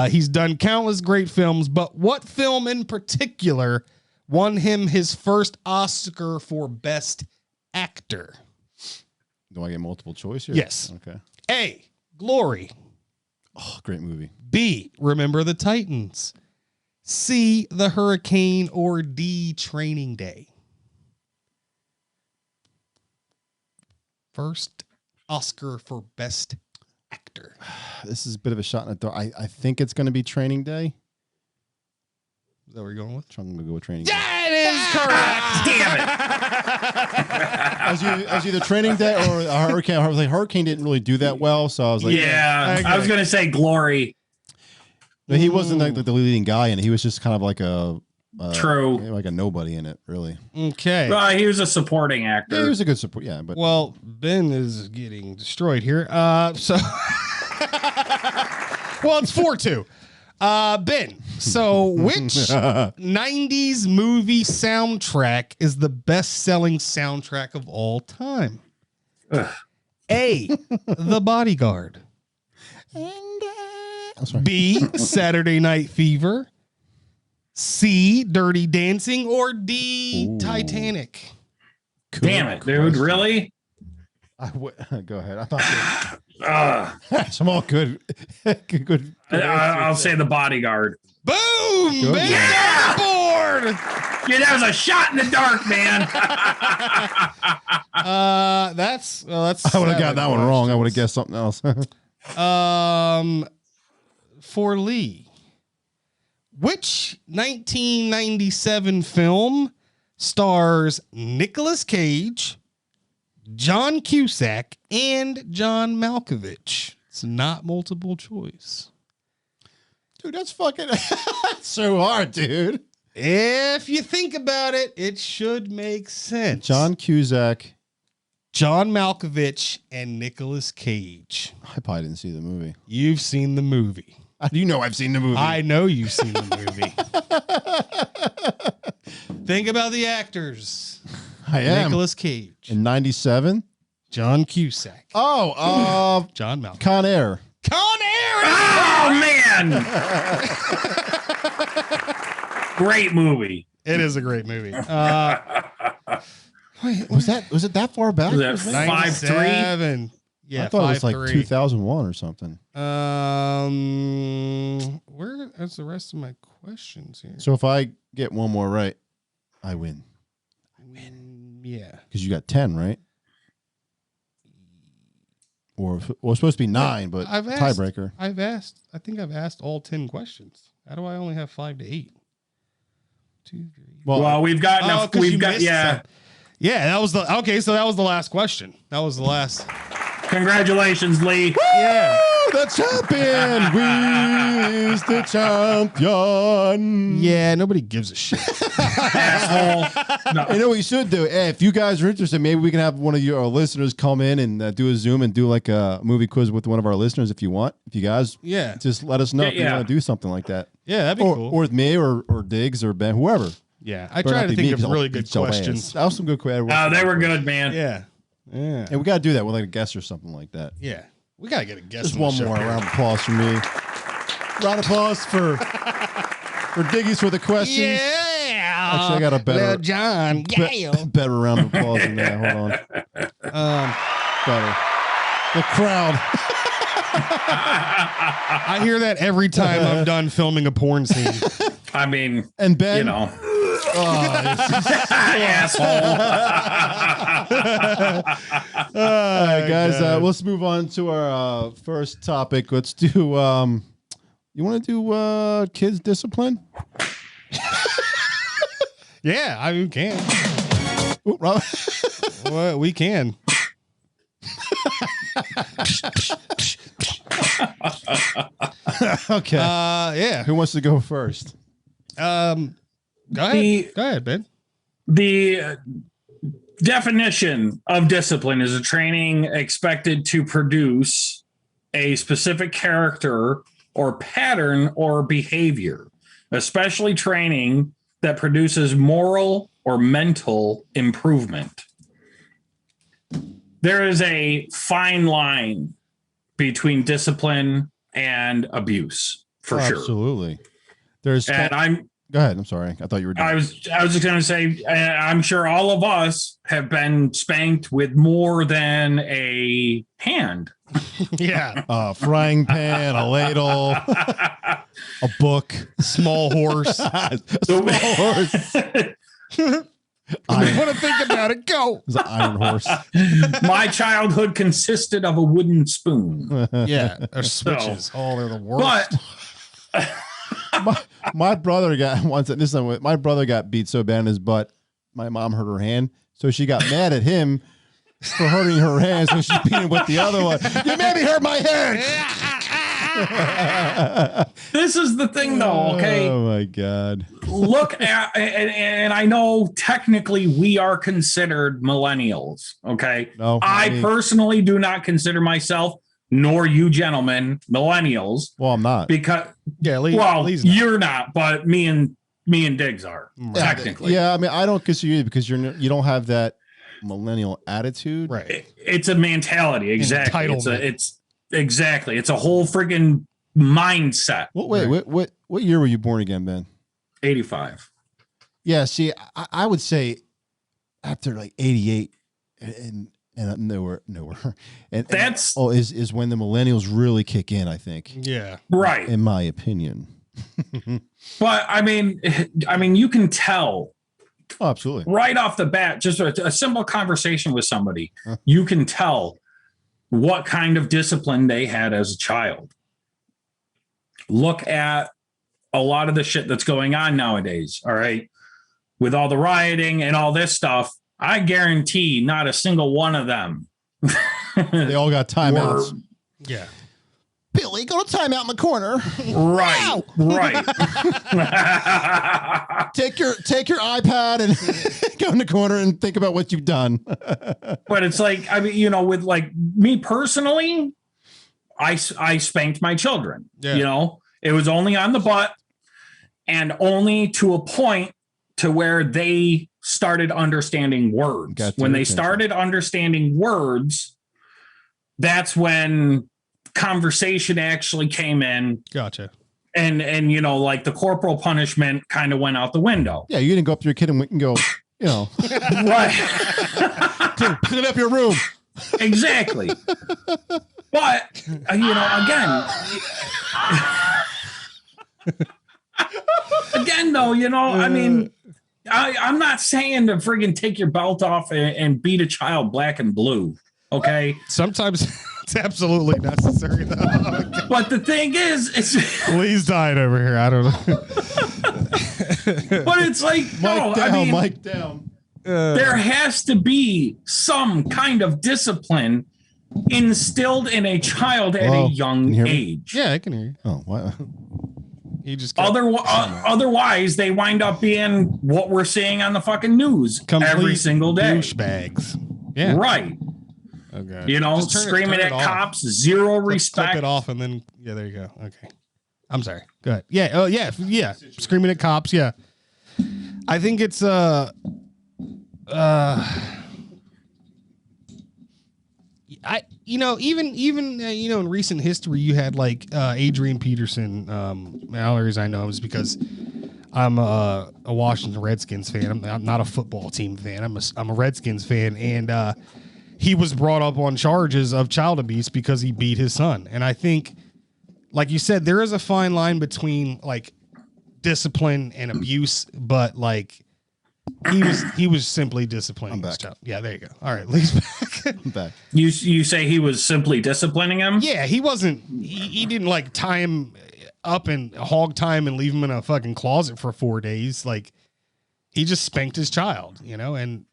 He's done countless great films, but what film in particular won him his first Oscar for Best Actor? Do I get multiple choice here? Yes. Okay. A, Glory. Oh, great movie. B, Remember the Titans. C, The Hurricane. Or D, Training Day. First Oscar for Best Actor. This is a bit of a shot in the dark. I think it's going to be Training Day. Is that what you're going with? I'm going to go with Training Day. That is correct. Damn it. As either Training Day or a Hurricane. I was like, Hurricane didn't really do that well, so I was like, Yeah, Okay. I was going to say Glory. But he wasn't like the leading guy in it. He was just kind of like a True. like a nobody in it, really. Okay. He was a supporting Yeah, actor. he was a good support. Yeah, but Well, Ben is getting destroyed here. So, well, it's 4-2. Ben, so which 90s movie soundtrack is the best-selling soundtrack of all time? Ugh. A, The Bodyguard. I'm sorry. B, Saturday Night Fever. C, Dirty Dancing. Or D, Ooh. Titanic. Damn it, dude. Really? Go ahead. I thought Ugh. some all good. good. I'll say The Bodyguard. Boom! Good Ben Yeah! on board! Yeah, that was a shot in the dark, man. That's I would have got that one wrong. I would have guessed something else. For Lee, which 1997 film stars Nicolas Cage, John Cusack, and John Malkovich? It's not multiple choice. Dude, that's fucking so hard, dude. If you think about it, it should make sense. John Cusack. John Malkovich and Nicolas Cage. I probably didn't see the movie. You've seen the movie. How do you know I've seen the movie? I know you've seen the movie. Think about the actors. I am. Nicolas Cage. In 97? John Cusack. Oh, John Malkovich. Con Air. Con Air! Oh, man. Great movie. It is a great movie. Wait, was it that far back? Was that Was it? 5'3"? 97. Yeah, I thought it was like 5'3". 2001 or something. Where's the rest of my questions here? So if I get one more right, I win. Yeah. Because you got 10, right? Or well, it's supposed to be 9, but tiebreaker. I think I've asked all 10 questions. How do I only have 5 to 8? 2, 3. Well, we've got enough. We've got, yeah. Yeah, that was the okay. So that was the last question. That was the last. Congratulations, Lee. Yeah, The champion! We's the champion! yeah. Nobody gives a shit. Asshole. No. You know what you should do? Hey, if you guys are interested, maybe we can have one of your listeners come in and do a Zoom and do like a movie quiz with one of our listeners if you want. If you guys just let us know if you want to do something like that. Yeah, that'd be cool. Or with me or Diggs or Ben, whoever. Yeah, I try to think of really good questions. That was some good questions. Oh, they were good, man. Yeah. And we got to do that with like a guest or something like that. Yeah. We got to get a guest. Just one more round of applause for me. Round of applause for Diggies for the questions. Yeah. Actually, I got a better Little John. Yeah. better round of applause than that. Hold on. Better. The crowd. I hear that every time I'm done filming a porn scene. I mean, And Ben, you know, asshole. all right, guys, let's move on to our first topic. Let's do, you want to do kids discipline? Yeah, I mean, we can. Ooh, Rob. Well, we can. Okay. Yeah. Who wants to go first? Go ahead. Go ahead, Ben. The definition of discipline is a training expected to produce a specific character or pattern or behavior, especially training that produces moral or mental improvement. There is a fine line between discipline and abuse, for sure. Absolutely. There's. And Go ahead. I'm sorry. I thought you were done. I was just going to say, I'm sure all of us have been spanked with more than a hand. Yeah. A frying pan, a ladle, a book, Small horse. a small horse. I want to think about it. Go. It's an iron horse. My childhood consisted of a wooden spoon. Yeah. Or switches. Oh, they're the worst. But My brother got once. My brother got beat so bad in his butt. My mom hurt her hand, so she got mad at him for hurting her hand. So she beat him with the other one. You made me hurt my hand. this is the thing, though. Okay, Oh my god. look at and I know technically we are considered millennials. Okay, No, I me. personally do not consider myself, nor you gentlemen, millennials. Well, I'm not. Because Yeah. Lee's not. you're not, but me and Diggs are technically. Yeah, I mean, I don't consider you because you don't have that millennial attitude. Right. It's a mentality. Exactly. Entitlement. It's a whole freaking mindset. What year were you born again, Ben? 85. Yeah, see, I would say after like 88 and nowhere. And That's is when the millennials really kick in, I think. Yeah. right. In my opinion. But I mean, you can tell Oh, absolutely. right off the bat, just a simple conversation with somebody, Huh. you can tell what kind of discipline they had as a child. Look at a lot of the shit that's going on nowadays. All right. With all the rioting and all this stuff, I guarantee not a single one of them They all got timeouts. Yeah. Billy, go to timeout in the corner. Right. Right. Take your iPad and go in the corner and think about what you've done. But it's like, I mean, you know, with like me personally, I spanked my children. Yeah. You know, it was only on the butt and only to a point to where they started understanding words. When they started understanding words, that's when conversation actually came in. Gotcha. And you know, like the corporal punishment kind of went out the window. Yeah, you didn't go up to your kid and go, you know, Right. clean up your room. Exactly. But you know, again though, you know, I mean, I'm not saying to friggin' take your belt off and beat a child black and blue. Okay. Sometimes it's absolutely necessary, though. But the thing is, Lee's dying over here. I don't know. But it's like, Mike down. There has to be some kind of discipline instilled in a child at a young age. Yeah, I can hear you. Oh, wow. You just otherwise they wind up being what we're seeing on the fucking news every single day. Douchebags. Yeah. Right. Okay. You know, screaming at cops, zero respect. Click it off and then there you go. Okay. I'm sorry. Go ahead. Yeah. Oh yeah. Yeah. Screaming at cops. Yeah. I think it's even in recent history you had like Adrian Peterson. The only reason I know him is because I'm a Washington Redskins fan. I'm not a football team fan. I'm a Redskins fan, and he was brought up on charges of child abuse because he beat his son. And I think, like you said, there is a fine line between like discipline and abuse, but like he was simply disciplining his child. Yeah, there you go. All right, Lee's back. I'm back. You say he was simply disciplining him? Yeah, he wasn't. He didn't like tie him up and hog time and leave him in a fucking closet for 4 days. Like he just spanked his child, you know. And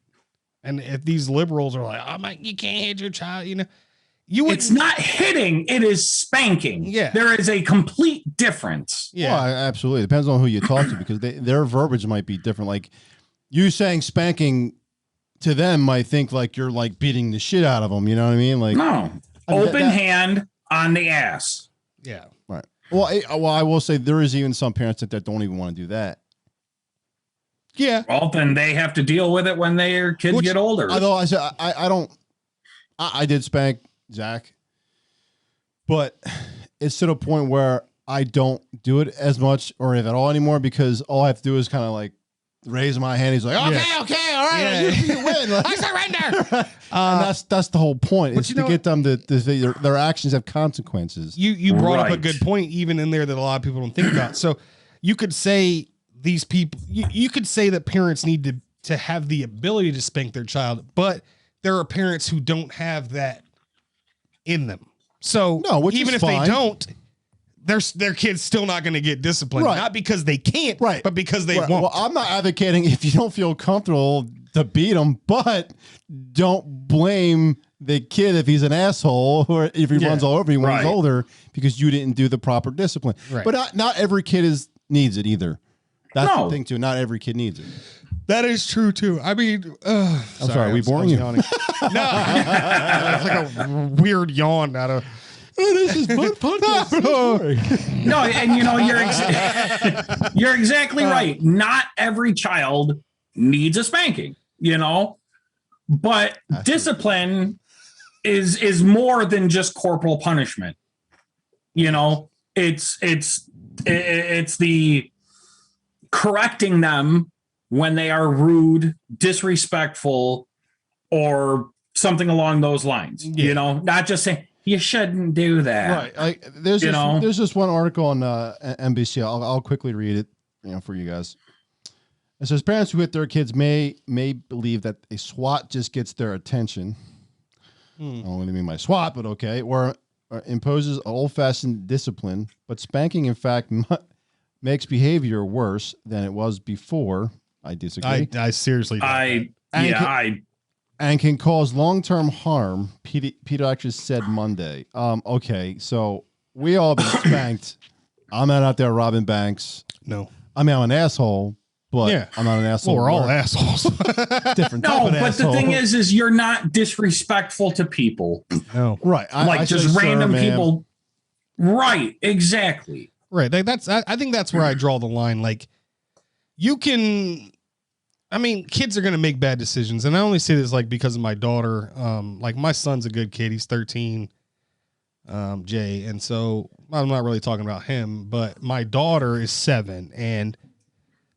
if these liberals are like, "Oh my, you can't hit your child," you know, it's not hitting; it is spanking. Yeah, there is a complete difference. Yeah, well, absolutely. It depends on who you talk to because their verbiage might be different. Like you saying spanking to them might think like you're like beating the shit out of them. You know what I mean? Like no, open hand on the ass. Yeah, right. Well, I will say there is even some parents that don't even want to do that. Yeah. Well, then they have to deal with it when their kids get older. Although I said I did spank Zach, but it's to the point where I don't do it as much or if at all anymore because all I have to do is kind of like raise my hand. He's like, okay, all right, you win. Like, I surrender. And that's the whole point. It's to get them to their actions have consequences. You brought up a good point, even in there that a lot of people don't think about. So you could say these people, you could say that parents need to have the ability to spank their child, but there are parents who don't have that in them. So even if they don't, their kid's still not going to get disciplined, not because they can't, but because they won't. Well, I'm not advocating if you don't feel comfortable to beat them, but don't blame the kid if he's an asshole or if he runs all over you when he's older because you didn't do the proper discipline. Right. But not every kid needs it either. That's the thing too. Not every kid needs it. That is true too. I mean, I'm sorry. Are we boring you? No, it's like a weird yawn out of. This is fun podcast. No, and you know you're exactly right. Not every child needs a spanking, you know, but discipline is more than just corporal punishment. You know, it's the correcting them when they are rude, disrespectful, or something along those lines. Yeah. You know, not just saying you shouldn't do that. Right. There's this one article on NBC. I'll quickly read it, for you guys. It says parents who hit their kids may believe that a swat just gets their attention. I don't really mean by swat, but okay. Or imposes old-fashioned discipline, but spanking, in fact, makes behavior worse than it was before. I disagree. I seriously don't. And can cause long-term harm. Pediatricians said Monday. Okay, so we all been spanked. I'm not out there robbing banks. No. I mean, I'm an asshole, but Yeah. I'm not an asshole. Well, we're all assholes. different type No, of but asshole. the thing is you're not disrespectful to people. No. Right. Like I just say, random "Sir, ma'am." people. Right. Exactly. Right. Like I think that's where I draw the line. Like you can, I mean, kids are going to make bad decisions. And I only say this like because of my daughter. Like my son's a good kid. He's 13, Jay. And so I'm not really talking about him, but my daughter is 7. And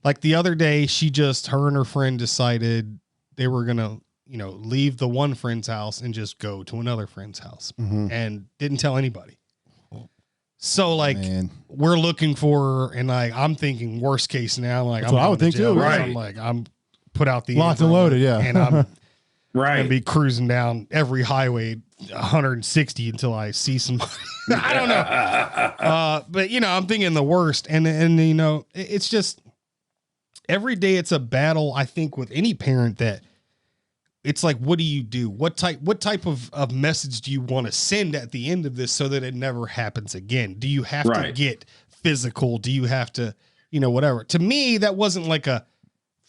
like the other day, her and her friend decided they were going to, leave the one friend's house and just go to another friend's house and didn't tell anybody. So like we're looking for, and like I'm thinking worst case now. Like that's what I would think too. Right. I'm like I'm put out the locked and loaded, yeah. and I'm Right. gonna be cruising down every highway 160 until I see somebody. I don't know, but I'm thinking the worst, and it's just every day it's a battle. I think with any parent that. It's like, what do you do? What type of message do you want to send at the end of this so that it never happens again? Do you have to get physical? Do you have to, whatever? To me, that wasn't like a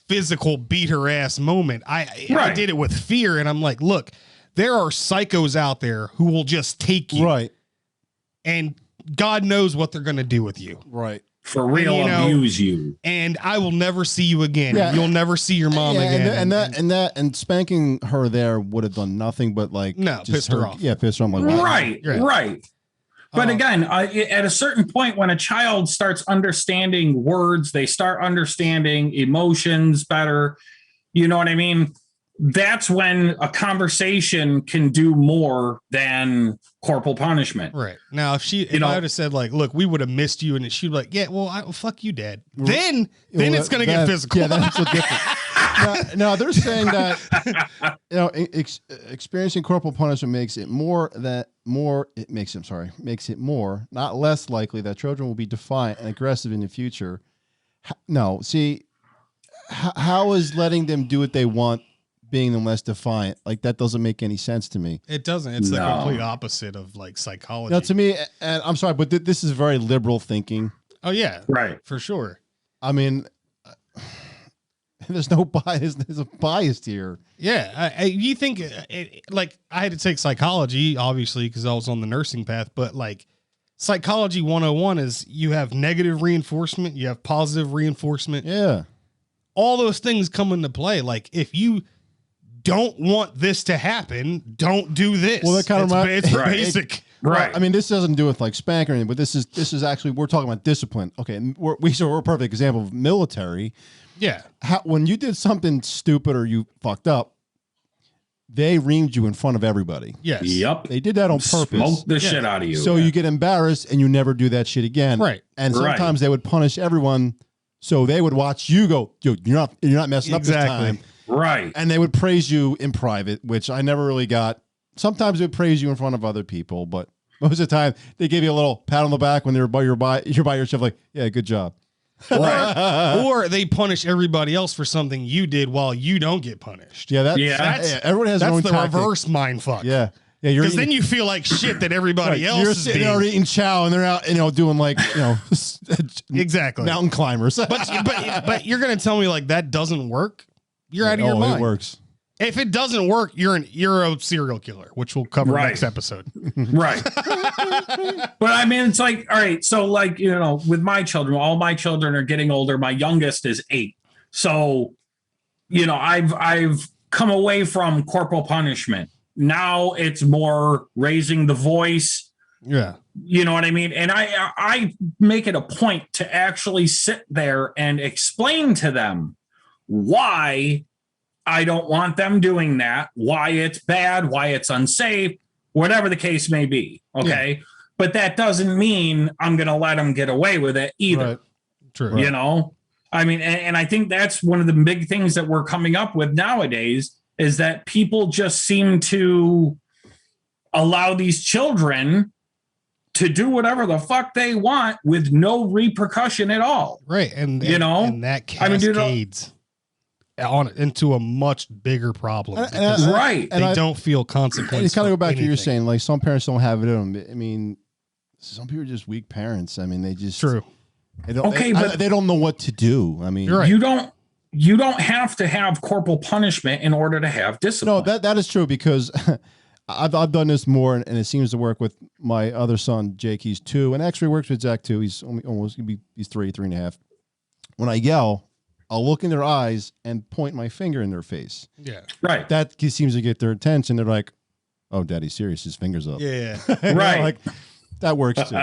physical beat her ass moment. I did it with fear. And I'm like, look, there are psychos out there who will just take you. Right. And God knows what they're going to do with you. Right. For real, abuse you, and I will never see you again. Yeah. You'll never see your mom again. And spanking her there would have done nothing but like pissed her off. Yeah, pissed her off. I'm like, wow. Right. But again, at a certain point, when a child starts understanding words, they start understanding emotions better. You know what I mean? That's when a conversation can do more than corporal punishment. Right. Now, if I would have said like, look, we would have missed you. And she'd be like, yeah, well, fuck you, Dad. Then it's going to get physical. Yeah, that's a different. No, they're saying that, experiencing corporal punishment makes it not less likely that children will be defiant and aggressive in the future. No, see, how is letting them do what they want being them less defiant? Like that doesn't make any sense to me. It doesn't. It's the complete opposite of like psychology. No, to me, and I'm sorry, but this is very liberal thinking. Oh yeah, right, for sure. I mean, there's no bias. There's a bias here. Yeah, you think like I had to take psychology obviously because I was on the nursing path, but like psychology 101 is you have negative reinforcement, you have positive reinforcement. Yeah, all those things come into play. Like if you don't want this to happen, don't do this. Well, that kind of it's basic. Right. I mean, this doesn't do with like spank or anything, but this is actually, we're talking about discipline. Okay. We're a perfect example of military. Yeah. When you did something stupid or you fucked up, they reamed you in front of everybody. Yes. Yep. They did that on purpose. Smoke the shit out of you. So you get embarrassed and you never do that shit again. Right. And sometimes they would punish everyone. So they would watch you go, you're not messing up this time. Right. And they would praise you in private, which I never really got. Sometimes they would praise you in front of other people, but most of the time they give you a little pat on the back when you're by yourself, like, yeah, good job. Right. Or they punish everybody else for something you did while you don't get punished. Yeah, everyone has their own tactic. Reverse mind fuck. Yeah. Yeah, because then you feel like shit that everybody else you're is sitting there eating chow and they're out, doing like, exactly mountain climbers. but you're gonna tell me like that doesn't work? You're out of your mind. It works. If it doesn't work, you're a serial killer, which we'll cover next episode. Right. But I mean, it's like, all right. So like, with my children, all my children are getting older. My youngest is 8. So, I've come away from corporal punishment. Now it's more raising the voice. Yeah. You know what I mean? And I make it a point to actually sit there and explain to them why I don't want them doing that, why it's bad, why it's unsafe, whatever the case may be. Okay. Yeah. But that doesn't mean I'm going to let them get away with it either. Right. True. I mean, and I think that's one of the big things that we're coming up with nowadays is that people just seem to allow these children to do whatever the fuck they want with no repercussion at all. Right. And that cascades into a much bigger problem. Right. They don't feel consequences. It's kind of go back to what you're saying, like some parents don't have it in them. I mean, some people are just weak parents. I mean, they just True. They don't, Okay, but they don't know what to do. I mean, You're right. You don't have to have corporal punishment in order to have discipline. no, that is true because I've done this more, and it seems to work with my other son, Jake. He's 2, and actually works with Zach too. He's he's 3.5. When I yell, I'll look in their eyes and point my finger in their face. Yeah. Right. That seems to get their attention. They're like, "Oh, Daddy's serious. His finger's up." Yeah. Right. Like that works too.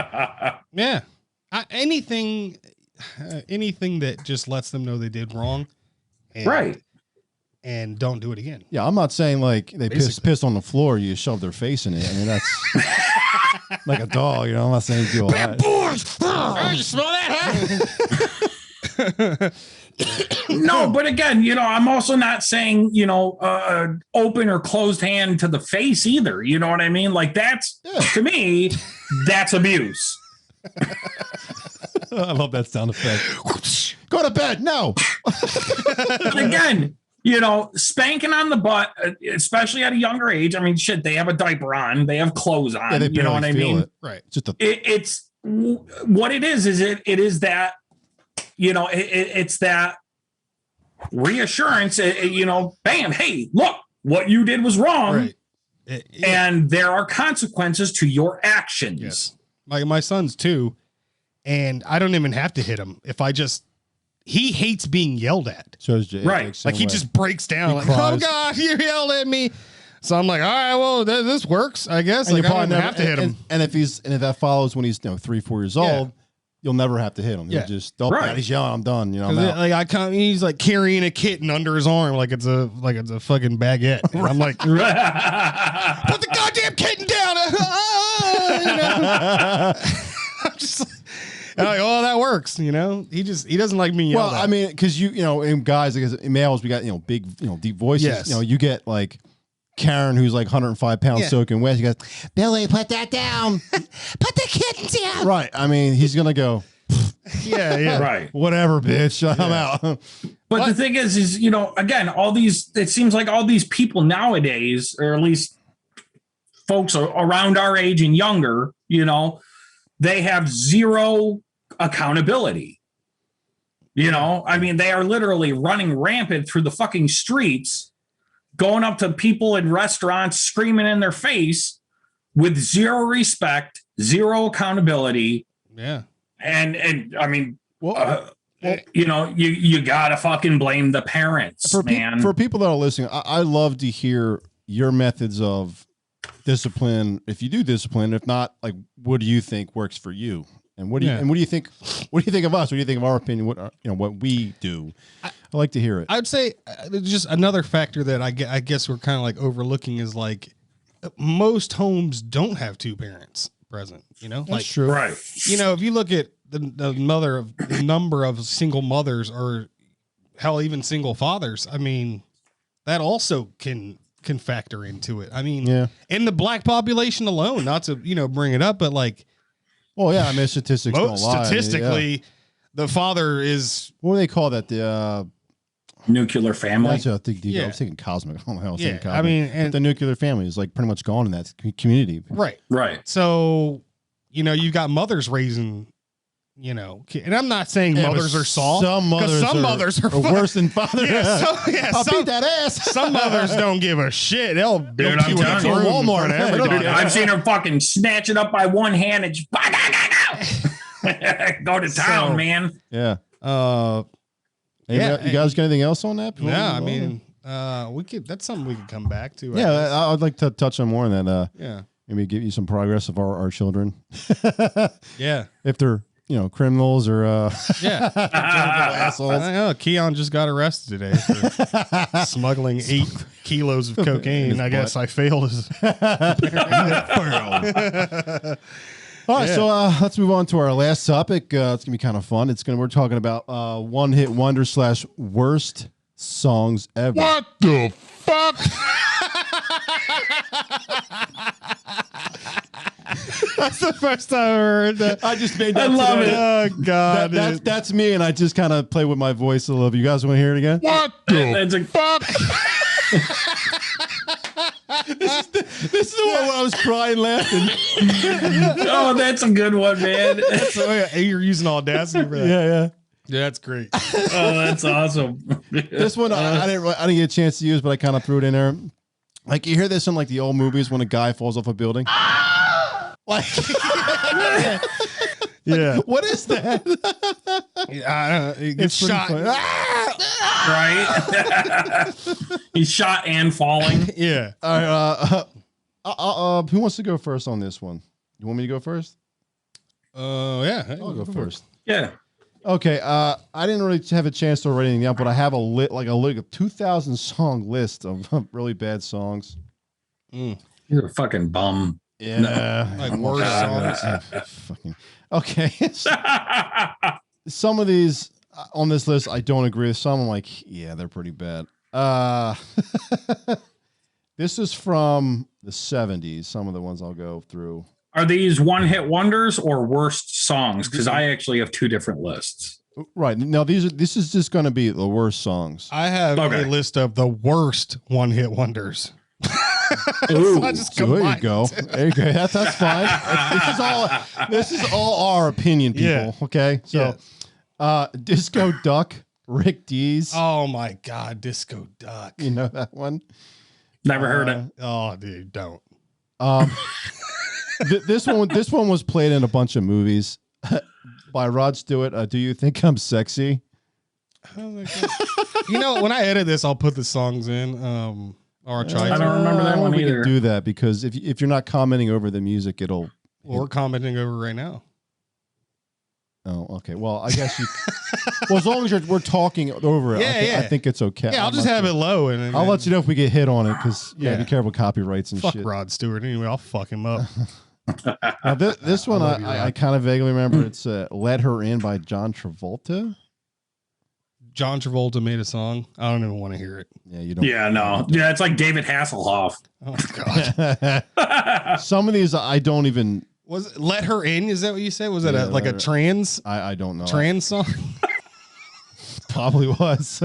Yeah. Anything that just lets them know they did wrong. And, Right. And don't do it again. Yeah, I'm not saying like they Basically. piss on the floor, you shove their face in it. I mean, that's like a dog, you know. I'm not saying do all that. Oh, you smell that, huh? No, but again, I'm also not saying, open or closed hand to the face either. You know what I mean? Like to me, that's abuse. I love that sound effect. Go to bed. No. But again, spanking on the butt, especially at a younger age. I mean, shit, they have a diaper on, they have clothes on. Yeah, they you know what I barely feel mean? it. Right. Just It's what it is it is that, it's that reassurance, bam, hey, look, what you did was wrong. Right. And there are consequences to your actions. Yes. My son's 2, and I don't even have to hit him. If he hates being yelled at. so is Jake. Right. Same Like he way. just breaks down. He Like, cries. oh God, you yelled at me. So I'm like, all right, well, this works, I guess. And Like, you I probably don't never have to hit him. And if that follows when he's 3-4 years old, you'll never have to hit him. You'll Yeah. just Right. Daddy's yelling, I'm done. I'm out. Like he's like carrying a kitten under his arm like it's a fucking baguette. And I'm like, put the goddamn kitten down. I'm just like, oh, that works. He doesn't like me yelled Well, at. I mean, because in guys, in males, we got big, deep voices. Yes. You get like Karen, who's like 105 pounds soaking wet. You got Billy, put that down. Put the kitten down. Right. I mean, he's gonna go. yeah. Right. Whatever, bitch. I'm out. But the thing is, again, it seems like all these people nowadays, or at least folks around our age and younger, they have zero accountability. I mean, they are literally running rampant through the fucking streets, going up to people in restaurants, screaming in their face with zero respect, zero accountability. Yeah. And I mean, Well, you gotta fucking blame the parents, man. For people that are listening, I love to hear your methods of discipline. If you do discipline, if not, like, what do you think works for you? And what do you think? What do you think of us? What do you think of our opinion? What we do? I like to hear it. I would say just another factor that I guess we're kind of like overlooking is like most homes don't have 2 parents present. That's like true. Right. if you look at the number of single mothers or hell, even single fathers, I mean, that also can factor into it. I mean, in the black population alone, not to bring it up, but like. Well, yeah, I mean, statistics don't lie. Statistically, the father is. What do they call that? The nuclear family. That's what I was thinking cosmic. I don't know how I was thinking cosmic. I mean, but the nuclear family is like pretty much gone in that community. Right. Right. So, you've got mothers raising, and I'm not saying mothers are soft. Some mothers are worse than fathers. I'll beat that ass. Some mothers don't give a shit. They'll Dude, I'm telling you, Walmart every Dude, day. I've seen her fucking snatch it up by one hand and just go to town, man. Yeah. You guys got anything else on that? Yeah, I mean, we could. That's something we could come back to. Yeah, I'd like to touch on more on that. Yeah. Maybe give you some progress of our children. Yeah. If they're criminals or assholes. I know Keon just got arrested today for smuggling 8 kilos of cocaine. I guess I failed as All right, so let's move on to our last topic. It's gonna be kind of fun. We're talking about one-hit wonder / worst songs ever. What the fuck? That's the first time I heard that. I just made that. I love today. it. Oh God, That's me, and I just kind of play with my voice a little. You guys want to hear it again? what the That's a fuck? This is the one where I was crying laughing. Oh, that's a good one, man. So yeah, you're using Audacity for that. Yeah. Yeah, that's great. Oh, that's awesome. This one I didn't get a chance to use, but I kind of threw it in there. Like you hear this in like the old movies when a guy falls off a building. Like, Yeah. what is that? He gets It's shot. pretty Right? He's shot and falling. Yeah. All right. Who wants to go first on this one? You want me to go first? Yeah. I'll go first. Yeah. Okay. I didn't really have a chance to write anything up, but I have a 2,000 song list of really bad songs. You're a fucking bum. Yeah. Like worst songs. Fucking. Okay. Some of these on this list I don't agree with. Some I'm like, yeah, they're pretty bad. This is from the 70s. Some of the ones I'll go through. Are these one-hit wonders or worst songs? Because I actually have two different lists. Right. No, this is just going to be the worst songs. I have Okay. a list of the worst one-hit wonders. Ooh. So I just So there you combined go. it. There you go. That's fine. This is all our opinion, people. Yeah. Okay. So, Disco Duck, Rick Dees. Oh my God, Disco Duck. You know that one? Never heard it. Oh, dude, don't. This one was played in a bunch of movies by Rod Stewart. Do you think I'm sexy? You know, when I edit this, I'll put the songs in. Or I'll try I to. don't remember that one we either. can do that because if you're not commenting over the music, it'll. Or commenting over right now. Oh, okay. Well, I guess you. Well, as long as we're talking over it, Yeah, I think it's okay. Yeah, I'll just have it low. And I'll let you know if we get hit on it because Yeah. be careful with copyrights and Fuck shit. Rod Stewart. Anyway, I'll fuck him up. Now, this one love you, I Rod. kind of vaguely remember. It's "Let Her In" by John Travolta. John Travolta made a song. I don't even want to hear it. Yeah, you don't. Yeah, no. Yeah, it's like David Hasselhoff. Oh God. Some of these I don't even. Was it Let Her In? Is that what you said? Was that Yeah, like a Let trans I don't know. trans song? Probably was.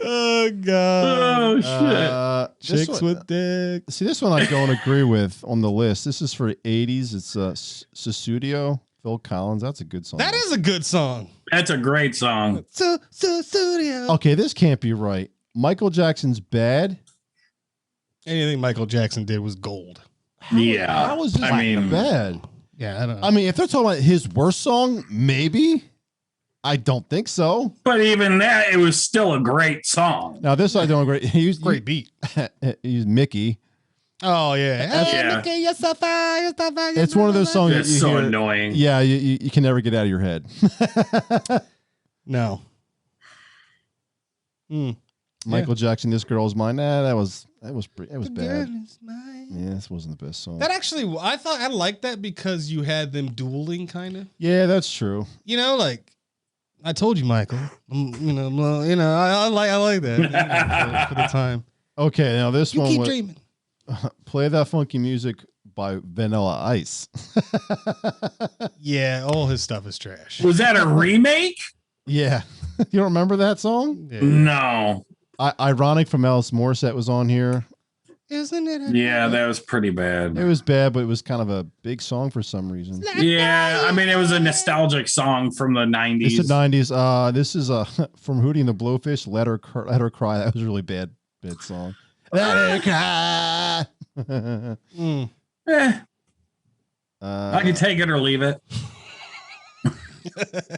Oh God. Oh, shit. This Chicks one- with dick. See, this one I don't agree with on the list. This is for the 80s. It's Susudio, Phil Collins. That's a good song. That is a good song. That's a great song. Studio. Okay, this can't be right. Michael Jackson's Bad. Anything Michael Jackson did was gold. Yeah. How is this I mean- bad? Yeah, I don't know. I mean, if they're talking about his worst song, maybe. I don't think so. But even that, it was still a great song. Now, this I don't agree. He's Great beat. He's Mickey. Oh yeah. Yeah. It's one of those songs It's you so hear. annoying. Yeah, you can never get out of your head. No. Michael Jackson, "This Girl's Mine." Nah, that was bad. Yeah, this wasn't the best song. That actually, I liked that because you had them dueling, kind of. Yeah, that's true. You know, like I told you, Michael. I like that for the time. Okay, now this You one keep was dreaming. "Play That Funky Music" by Vanilla Ice. Yeah, all his stuff is trash. Was that a remake? Yeah, you don't remember that song? Yeah. No. Ironic from Alice Morissette was on here. Isn't it? Yeah, that was pretty bad. It was bad, but it was kind of a big song for some reason. Yeah, I mean, it was a nostalgic song from the 90s. It's the 90s. This is from Hootie and the Blowfish. Let Her Cry. That was a really bad song. Let her cry. I can take it or leave it.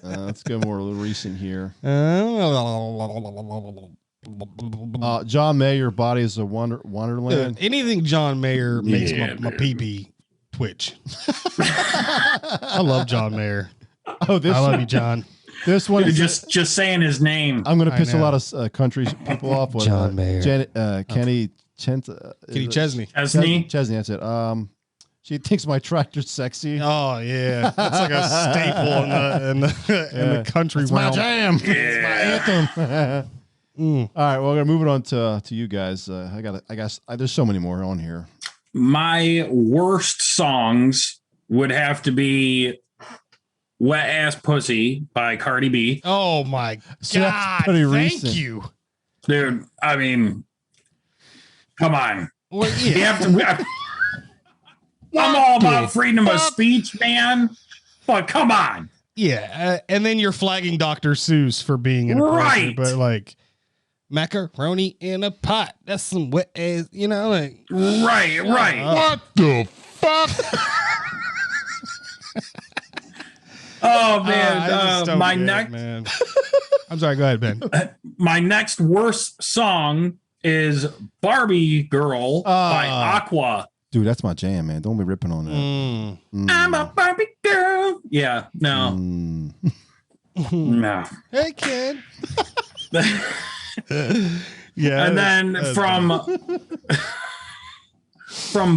Let's go more recent here. John Mayer, "Body is a Wonderland." Anything John Mayer makes Yeah, my dude. pee-pee twitch. I love John Mayer. Oh, this I love you, John. This one You're is just saying his name. I'm going to I piss a know. lot of country people off. With, John Mayer. Kenny Kenny Chesney. Chesney. Chesney, that's it. She thinks my tractor's sexy. Oh yeah, that's like a staple in the country It's my realm. jam. Yeah. It's my anthem. All right, well, we're gonna move it on to you guys. I guess there's so many more on here. My worst songs would have to be "Wet Ass Pussy" by Cardi B. Oh my So that's God! pretty Thank recent. you. Dude, I mean, Come on. Well, You yeah. have to. I'm all about freedom of speech, man. But come on. Yeah. And then you're flagging Dr. Seuss for being inappropriate. Right. But like macaroni in a pot. That's some wet ass, you know, like. Right. What the fuck? Oh I man, just don't my get it, next. man. I'm sorry. Go ahead, Ben. My next worst song is Barbie Girl by Aqua. Dude, that's my jam, man. Don't be ripping on that. I'm a Barbie girl. Yeah, no. No. Hey, kid. Yeah. And then from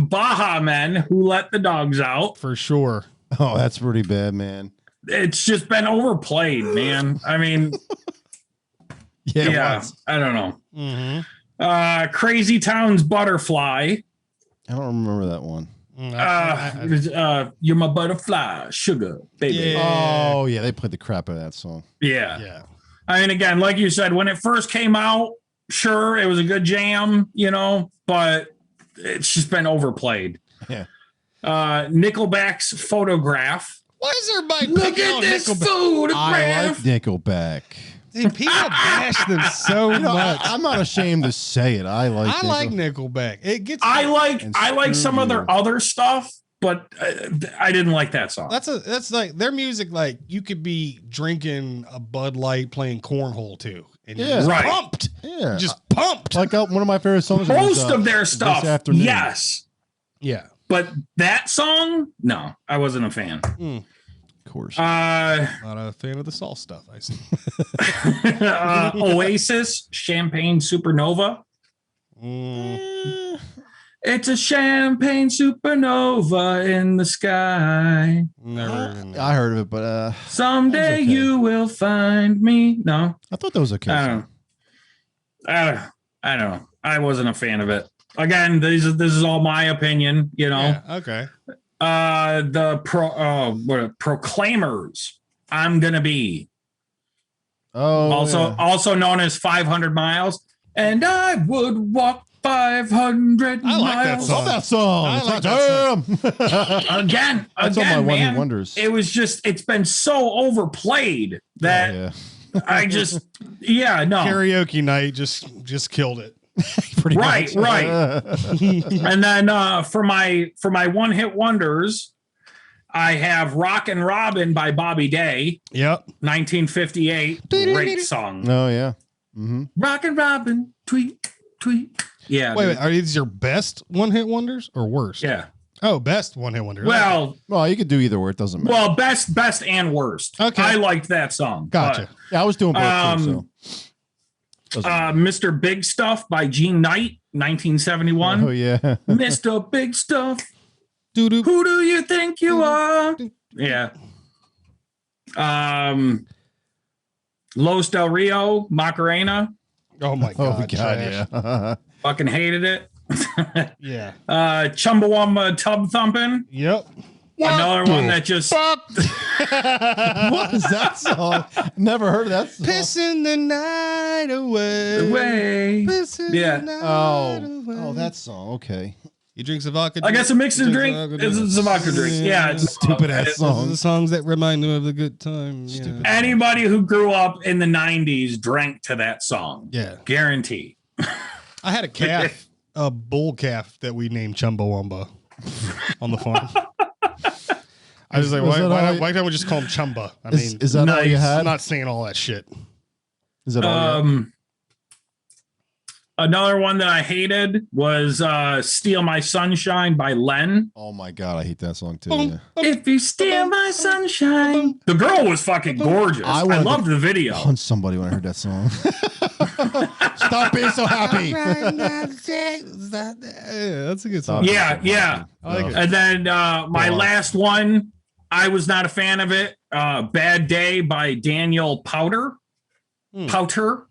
Baja Men, Who Let the Dogs Out. for sure. Oh, that's pretty bad, man. It's just been overplayed, man. I mean, Yeah. I don't know. Mm-hmm. Crazy Town's Butterfly. I don't remember that one. You're my butterfly, sugar, baby. Yeah. Oh, yeah. They played the crap out of that song. Yeah. Yeah. I mean, again, like you said, when it first came out, sure, it was a good jam, you know, but it's just been overplayed. Yeah. Nickelback's Photograph. Why is everybody Look picking at on this Nickelback? I like photograph. Nickelback. Dude, people bash them so You know, much. I'm not ashamed to say it. I like Nickelback. It gets. I like some of you. their other stuff, but I didn't like that song. That's like their music. Like you could be drinking a Bud Light, playing cornhole too, and you're Yeah. just Right. pumped. Yeah. Just pumped. Like one of my favorite songs. Most was, of their This stuff, Afternoon. yes, Yeah. but that song, no, I wasn't a fan. Of course. Not a fan of the Saul stuff. I see. Oasis, Champagne Supernova. It's a champagne supernova in the sky. Never. Even I heard of it, but Someday okay. you will find me. No, I thought that was okay. I don't know. I don't know. I wasn't a fan of it. Again, this is all my opinion, you know. Yeah, okay. The Proclaimers. I'm gonna be Oh, also known as 500 Miles, and I would walk 500 I like that miles. song. love that song. I It's like that that Again, That's all my one man, hit wonders. it was just, it's been so overplayed that yeah. I just, no. Karaoke night just killed it. Pretty Right, much. right. And then for my one hit wonders, I have Rockin' Robin by Bobby Day, Yep. 1958. Great song. Oh yeah. Mm-hmm. Rockin' Robin, tweet, tweet. Yeah. Wait, dude. are these your best one hit wonders or worst? Yeah. Oh, best one hit wonders. Well, Well, you could do either or. It doesn't matter. best and worst. Okay. I liked that song. Gotcha. Yeah, I was doing both too. So. Doesn't matter. Mr. Big Stuff by Gene Knight, 1971. Oh yeah. Mr. Big Stuff. Doo-doo. Who do you think you are? Yeah. Los Del Rio, Macarena. Oh my Oh god. God. trash. Yeah. Fucking hated it. Yeah. Chumbawamba Tub Thumping. Yep. Another one that just Fuck. What is that song? Never heard of that song. Pissing the night away. way. Pissing Yeah. the night away. Oh, that song. Okay. He drinks a vodka. I guess a mixed Drinks drink. vodka It's a vodka drink. Yeah. It's Stupid ass Those are song. the songs that remind you of the good time. Stupid. Anybody who grew up in the 90s drank to that song. Yeah. Guarantee. I had a calf, a bull calf that we named Chumbawamba on the farm. I was like, Was that all why don't we just call him Chumba? I Is, mean, is that all you nice. I'm had? not saying all that shit. Is that all you had? Another one that I hated was Steal My Sunshine by Len. Oh my God, I hate that song too. Boom. Yeah. If you steal my sunshine. The girl was fucking gorgeous. I I wanted loved to the video. Punch somebody when I heard that song. Stop being so happy. Yeah, that's a good song. Yeah, yeah. I like it. And then my Wow. last one, I was not a fan of it. Bad Day by Daniel Powter. Powter.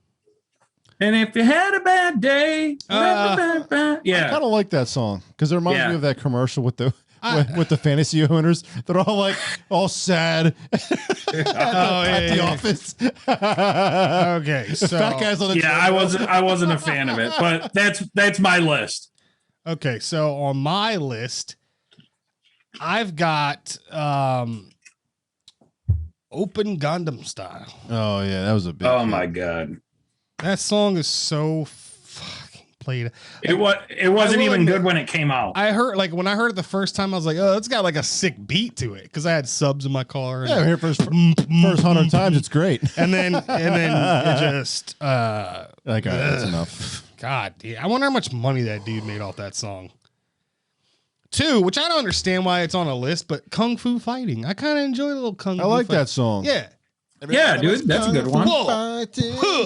And if you had a bad day, I yeah. kind of like that song because it reminds Yeah. me of that commercial with the with the fantasy owners. They're all like all sad at the office. Okay, so Fat guys on the Yeah, I wasn't a fan of it, but that's my list. okay, so on my list, I've got Open Gundam Style. Oh yeah, that was a big. Oh hit. my god. That song is so fucking played. It wasn't even good when it came out. I heard like when I heard it the first time, I was like, "Oh, it's got like a sick beat to it," because I had subs in my car. Yeah, here first 100 times, it's great. and then it just Like that's enough. God, yeah. I wonder how much money that dude made off that song. Two, which I don't understand why it's on a list, but Kung Fu Fighting. I kind of enjoy a little Kung Fu. I like fighting. that song. Yeah. Yeah, dude, that's a good one. Whoa.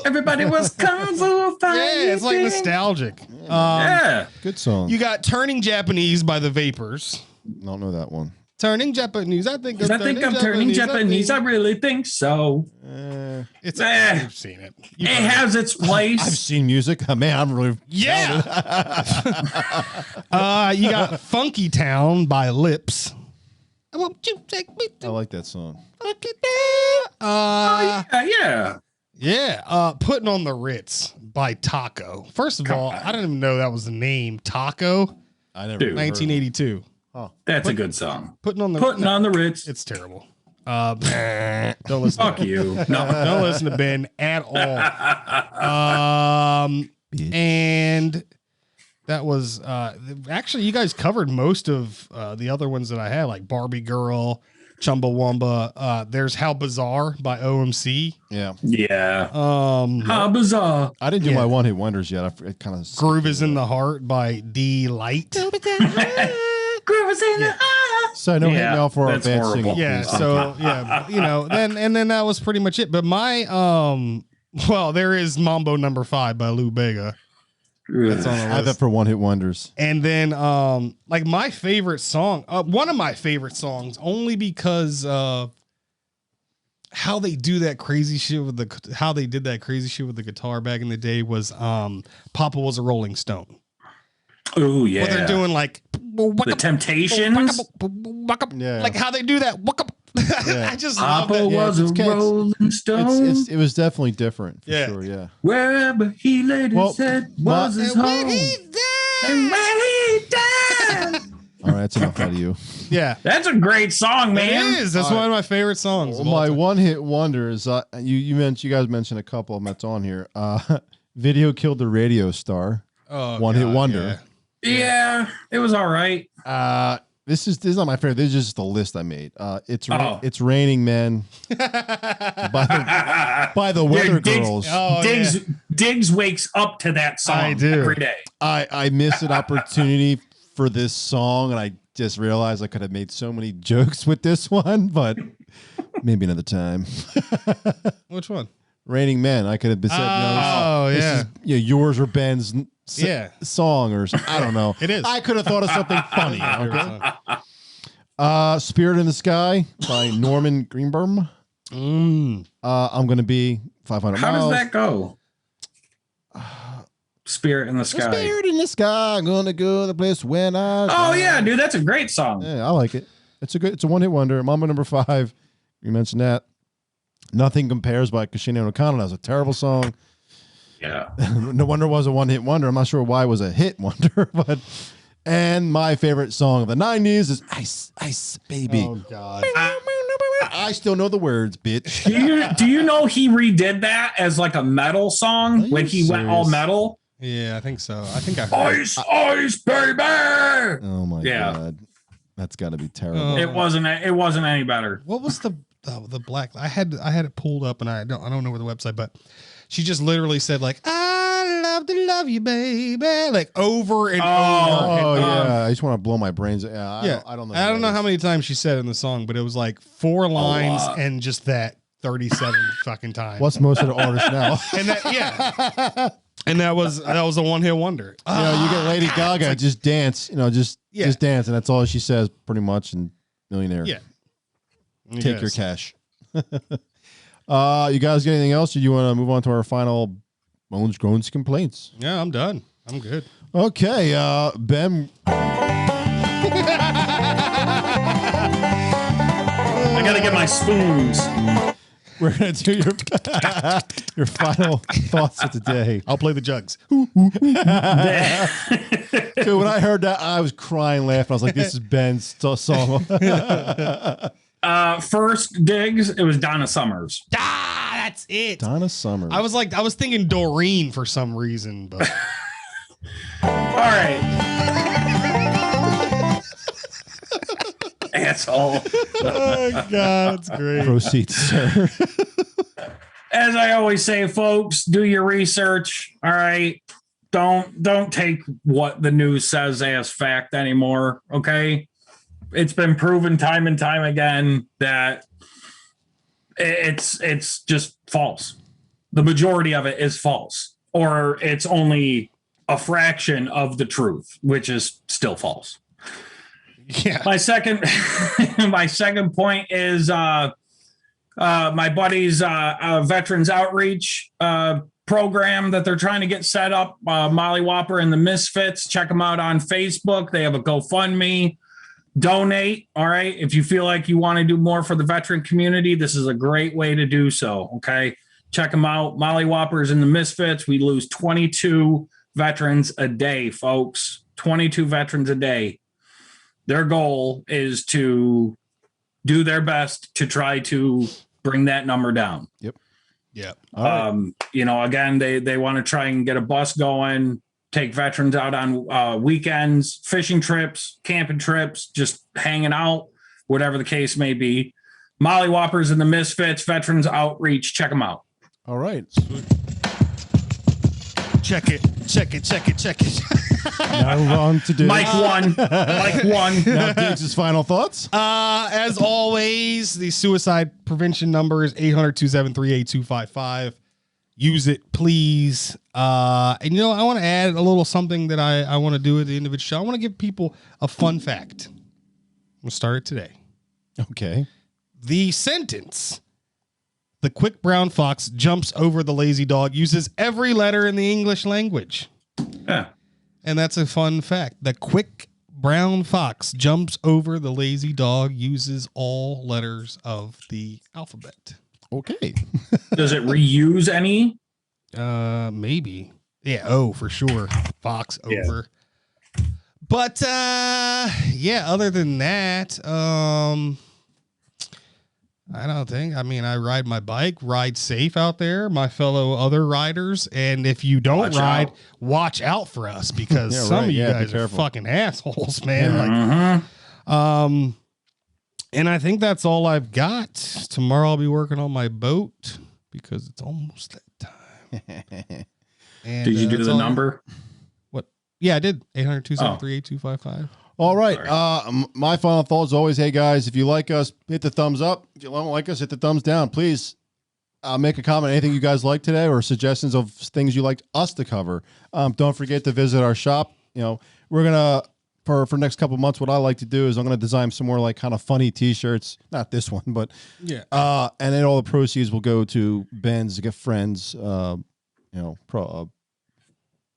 Everybody was kung fu fighting. Yeah, it's like nostalgic. Yeah. Good song. You got Turning Japanese by the Vapors. Don't know that one. Turning Japanese. I think I think I'm turning Japanese. I really think so. It's you've seen it. It has its place. I've seen music. Man, I'm really. Yeah. You got Funky Town by Lips. I won't you take me I like that song. Funky Town. Yeah. Putting on the Ritz by Taco. First of all, I didn't even know that was the name. Taco. I never. Dude. 1982. That's a good song. Putting on the Ritz. It's terrible. Don't listen. Fuck you. No. Don't listen to Ben at all. And that was actually you guys covered most of the other ones that I had, like Barbie Girl, Chumbawamba. There's How Bizarre by OMC. Yeah. Yeah. How bizarre. I didn't do my one hit wonders yet. It kind of Groove is in the Heart by D Light. Groove is in the heart. So no hate now for our that's bad horrible. singing. Yeah, please. so yeah, then that was pretty much it. But my there is Mambo Number 5 by Lou Bega. That's on the I have that list. for one hit wonders. And then like my favorite song, one of my favorite songs, only because how they do that crazy shit with the guitar back in the day was Papa Was a Rolling Stone. Oh yeah. What they're doing like The Temptations. Yeah. like how they do that. Yeah. I just love Papa that. was a it's- rolling stone. It was definitely different for Yeah. sure. Yeah. Wherever he laid Well, his head was his And home. when he died. And when he died. All right, that's enough out of you. Yeah. That's a great song, man. It is. That's one of my favorite songs. of all My time. one hit wonder is you guys mentioned a couple of them that's on here. Video Killed the Radio Star. Oh, One hit God, wonder. Yeah, it was all right. This is not my favorite. This is just the list I made. It's Raining Men by the Weather Diggs- Girls. Oh, Diggs wakes up to that song I do. every day. I missed an opportunity for this song, and I just realized I could have made so many jokes with this one, but maybe another time. Which one? Raining Men. I could have said, Oh, this yeah. is, yours or Ben's song, or I don't know. It is. I could have thought of something funny. Okay? Spirit in the Sky by Norman Greenbaum. I'm gonna be 500 How miles. does that go? Spirit in the Sky. Spirit in the sky, I'm gonna go to the place when I. Oh yeah, dude, that's a great song. Yeah, I like it. It's a one hit wonder. Mama number 5. You mentioned that. Nothing Compares by Kashina O'Connell. That was a terrible song. Yeah. No wonder it was a one hit wonder. I'm not sure why it was a hit wonder, but. And my favorite song of the 90s is Ice, Ice Baby. Oh, God. I still know the words, bitch. Do you know he redid that as like a metal song Are when you he went all serious? metal? Yeah, I think so. I think I heard. Ice, ice, baby. Oh my Yeah. God. That's got to be terrible. Oh. It wasn't any better. What was the black? I had it pulled up, and I don't know where the website, but she just literally said like, "I love to love you, baby," like over and over. Oh, and yeah. I just want to blow my brains. Yeah. I don't know. I don't know how many times she said it in the song, but it was like 4 lines lot. and just that 37 fucking times. What's most of the artists now? And that and that was a one hit wonder. You know, you get Lady Gaga, just dance, just dance, and that's all she says pretty much. And Millionaire, Yeah. take your cash. You guys got anything else? Or you want to move on to our final moans, groans, complaints? Yeah, I'm done. I'm good. Okay, Ben. gotta get my spoons. We're gonna do your final thoughts of the day. I'll play the jugs. Dude, when I heard that, I was crying, laughing. I was like, "This is Ben's song." First digs, it was Donna Summers. That's it. Donna Summers. I was thinking Doreen for some reason, but All right. Asshole. oh god, that's great. Proceed, sir. As I always say, folks, do your research. All right. Don't take what the news says as fact anymore. Okay. It's been proven time and time again that it's just false. The majority of it is false, or it's only a fraction of the truth, which is still false. Yeah. My second point is my buddy's Veterans Outreach program that they're trying to get set up. Molly Whopper and the Misfits. Check them out on Facebook. They have a GoFundMe. Donate. All right. If you feel like you want to do more for the veteran community, this is a great way to do so. Okay. Check them out. Molly Whoppers and the Misfits. We lose 22 veterans a day, folks. 22 veterans a day. Their goal is to do their best to try to bring that number down. Yep. Yeah. You know, again, they want to try and get a bus going, take veterans out on weekends, fishing trips, camping trips, just hanging out, whatever the case may be. Molly Whoppers and the Misfits, Veterans Outreach, check them out. All right. Check it. Now we're on to do Mike one. Now Diggs' final thoughts. As always, the suicide prevention number is 800-273-8255. Use it, please. And, you know, I want to add a little something that I want to do at the end of the show. I want to give people a fun fact. We'll start it today. Okay. The sentence, "The quick brown fox jumps over the lazy dog," uses every letter in the English language. Yeah. And that's a fun fact. The quick brown fox jumps over the lazy dog uses all letters of the alphabet. Okay. Does it reuse any? Maybe. Yeah, O for sure. Fox over. But yeah, other than that, I don't think. I mean, I ride my bike, ride safe out there, my fellow other riders. And if you don't watch out for us, because some of you guys are fucking assholes, man. Like, and I think that's all I've got. Tomorrow I'll be working on my boat because it's almost that time. And, did you do the number? What? Yeah, I did. 800-273-8255. All right. My final thought is always, hey guys, if you like us, hit the thumbs up. If you don't like us, hit the thumbs down. Please make a comment. Anything you guys like today or suggestions of things you liked us to cover. Don't forget to visit our shop. You know, we're gonna for next couple months. What I like to do is I'm gonna design some more like kind of funny T-shirts. Not this one, but yeah. And then all the proceeds will go to Ben's to get friends.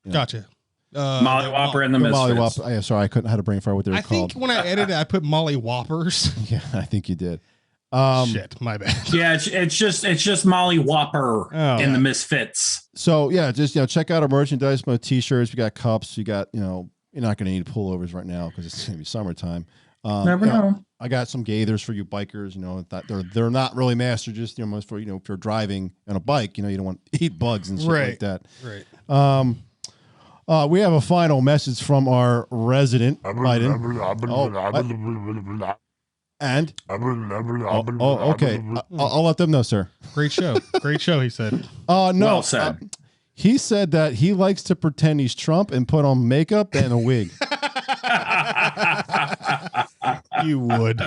Gotcha. Molly Whopper and the Misfits. Molly Whopper. Yeah, sorry, I couldn't how to bring forward what they were called. I think when I edited, I put Molly Whoppers. Yeah, I think you did. Shit, my bad. Yeah, it's just Molly Whopper and the Misfits. So yeah, just check out our merchandise, my T-shirts. We got cups. You got you're not going to need pullovers right now because it's going to be summertime. Never know. I got some gaithers for you bikers. That they're not really master, just most for if you're driving on a bike, you don't want to eat bugs and shit like that. Right. We have a final message from our resident Biden. And okay, I'll let them know, sir. Great show, he said. No, well said. He said that he likes to pretend he's Trump and put on makeup and a wig. You would,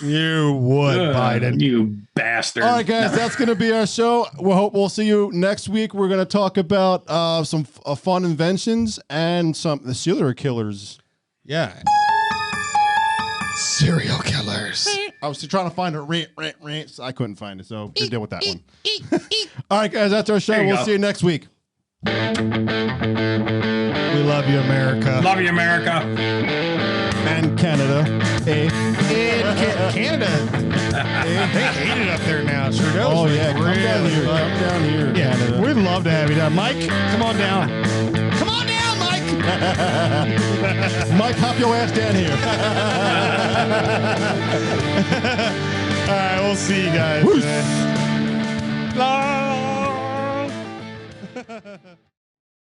Biden. You bastard. All right, guys, that's going to be our show. We'll see you next week. We're going to talk about some fun inventions and the serial killers. Yeah. Serial killers. I was trying to find a rant. So I couldn't find it, so good deal with that one. All right, guys, that's our show. We'll see you next week. We love you, America. Love you, America. And Canada. And Canada. They hate it up there now. Sure does. Oh yeah, come down here. Come down here, Yeah, Canada. we'd love to have you down. Mike, come on down. Come on down, Mike. Mike, hop your ass down here. All right, we'll see you guys. Whoosh. Man.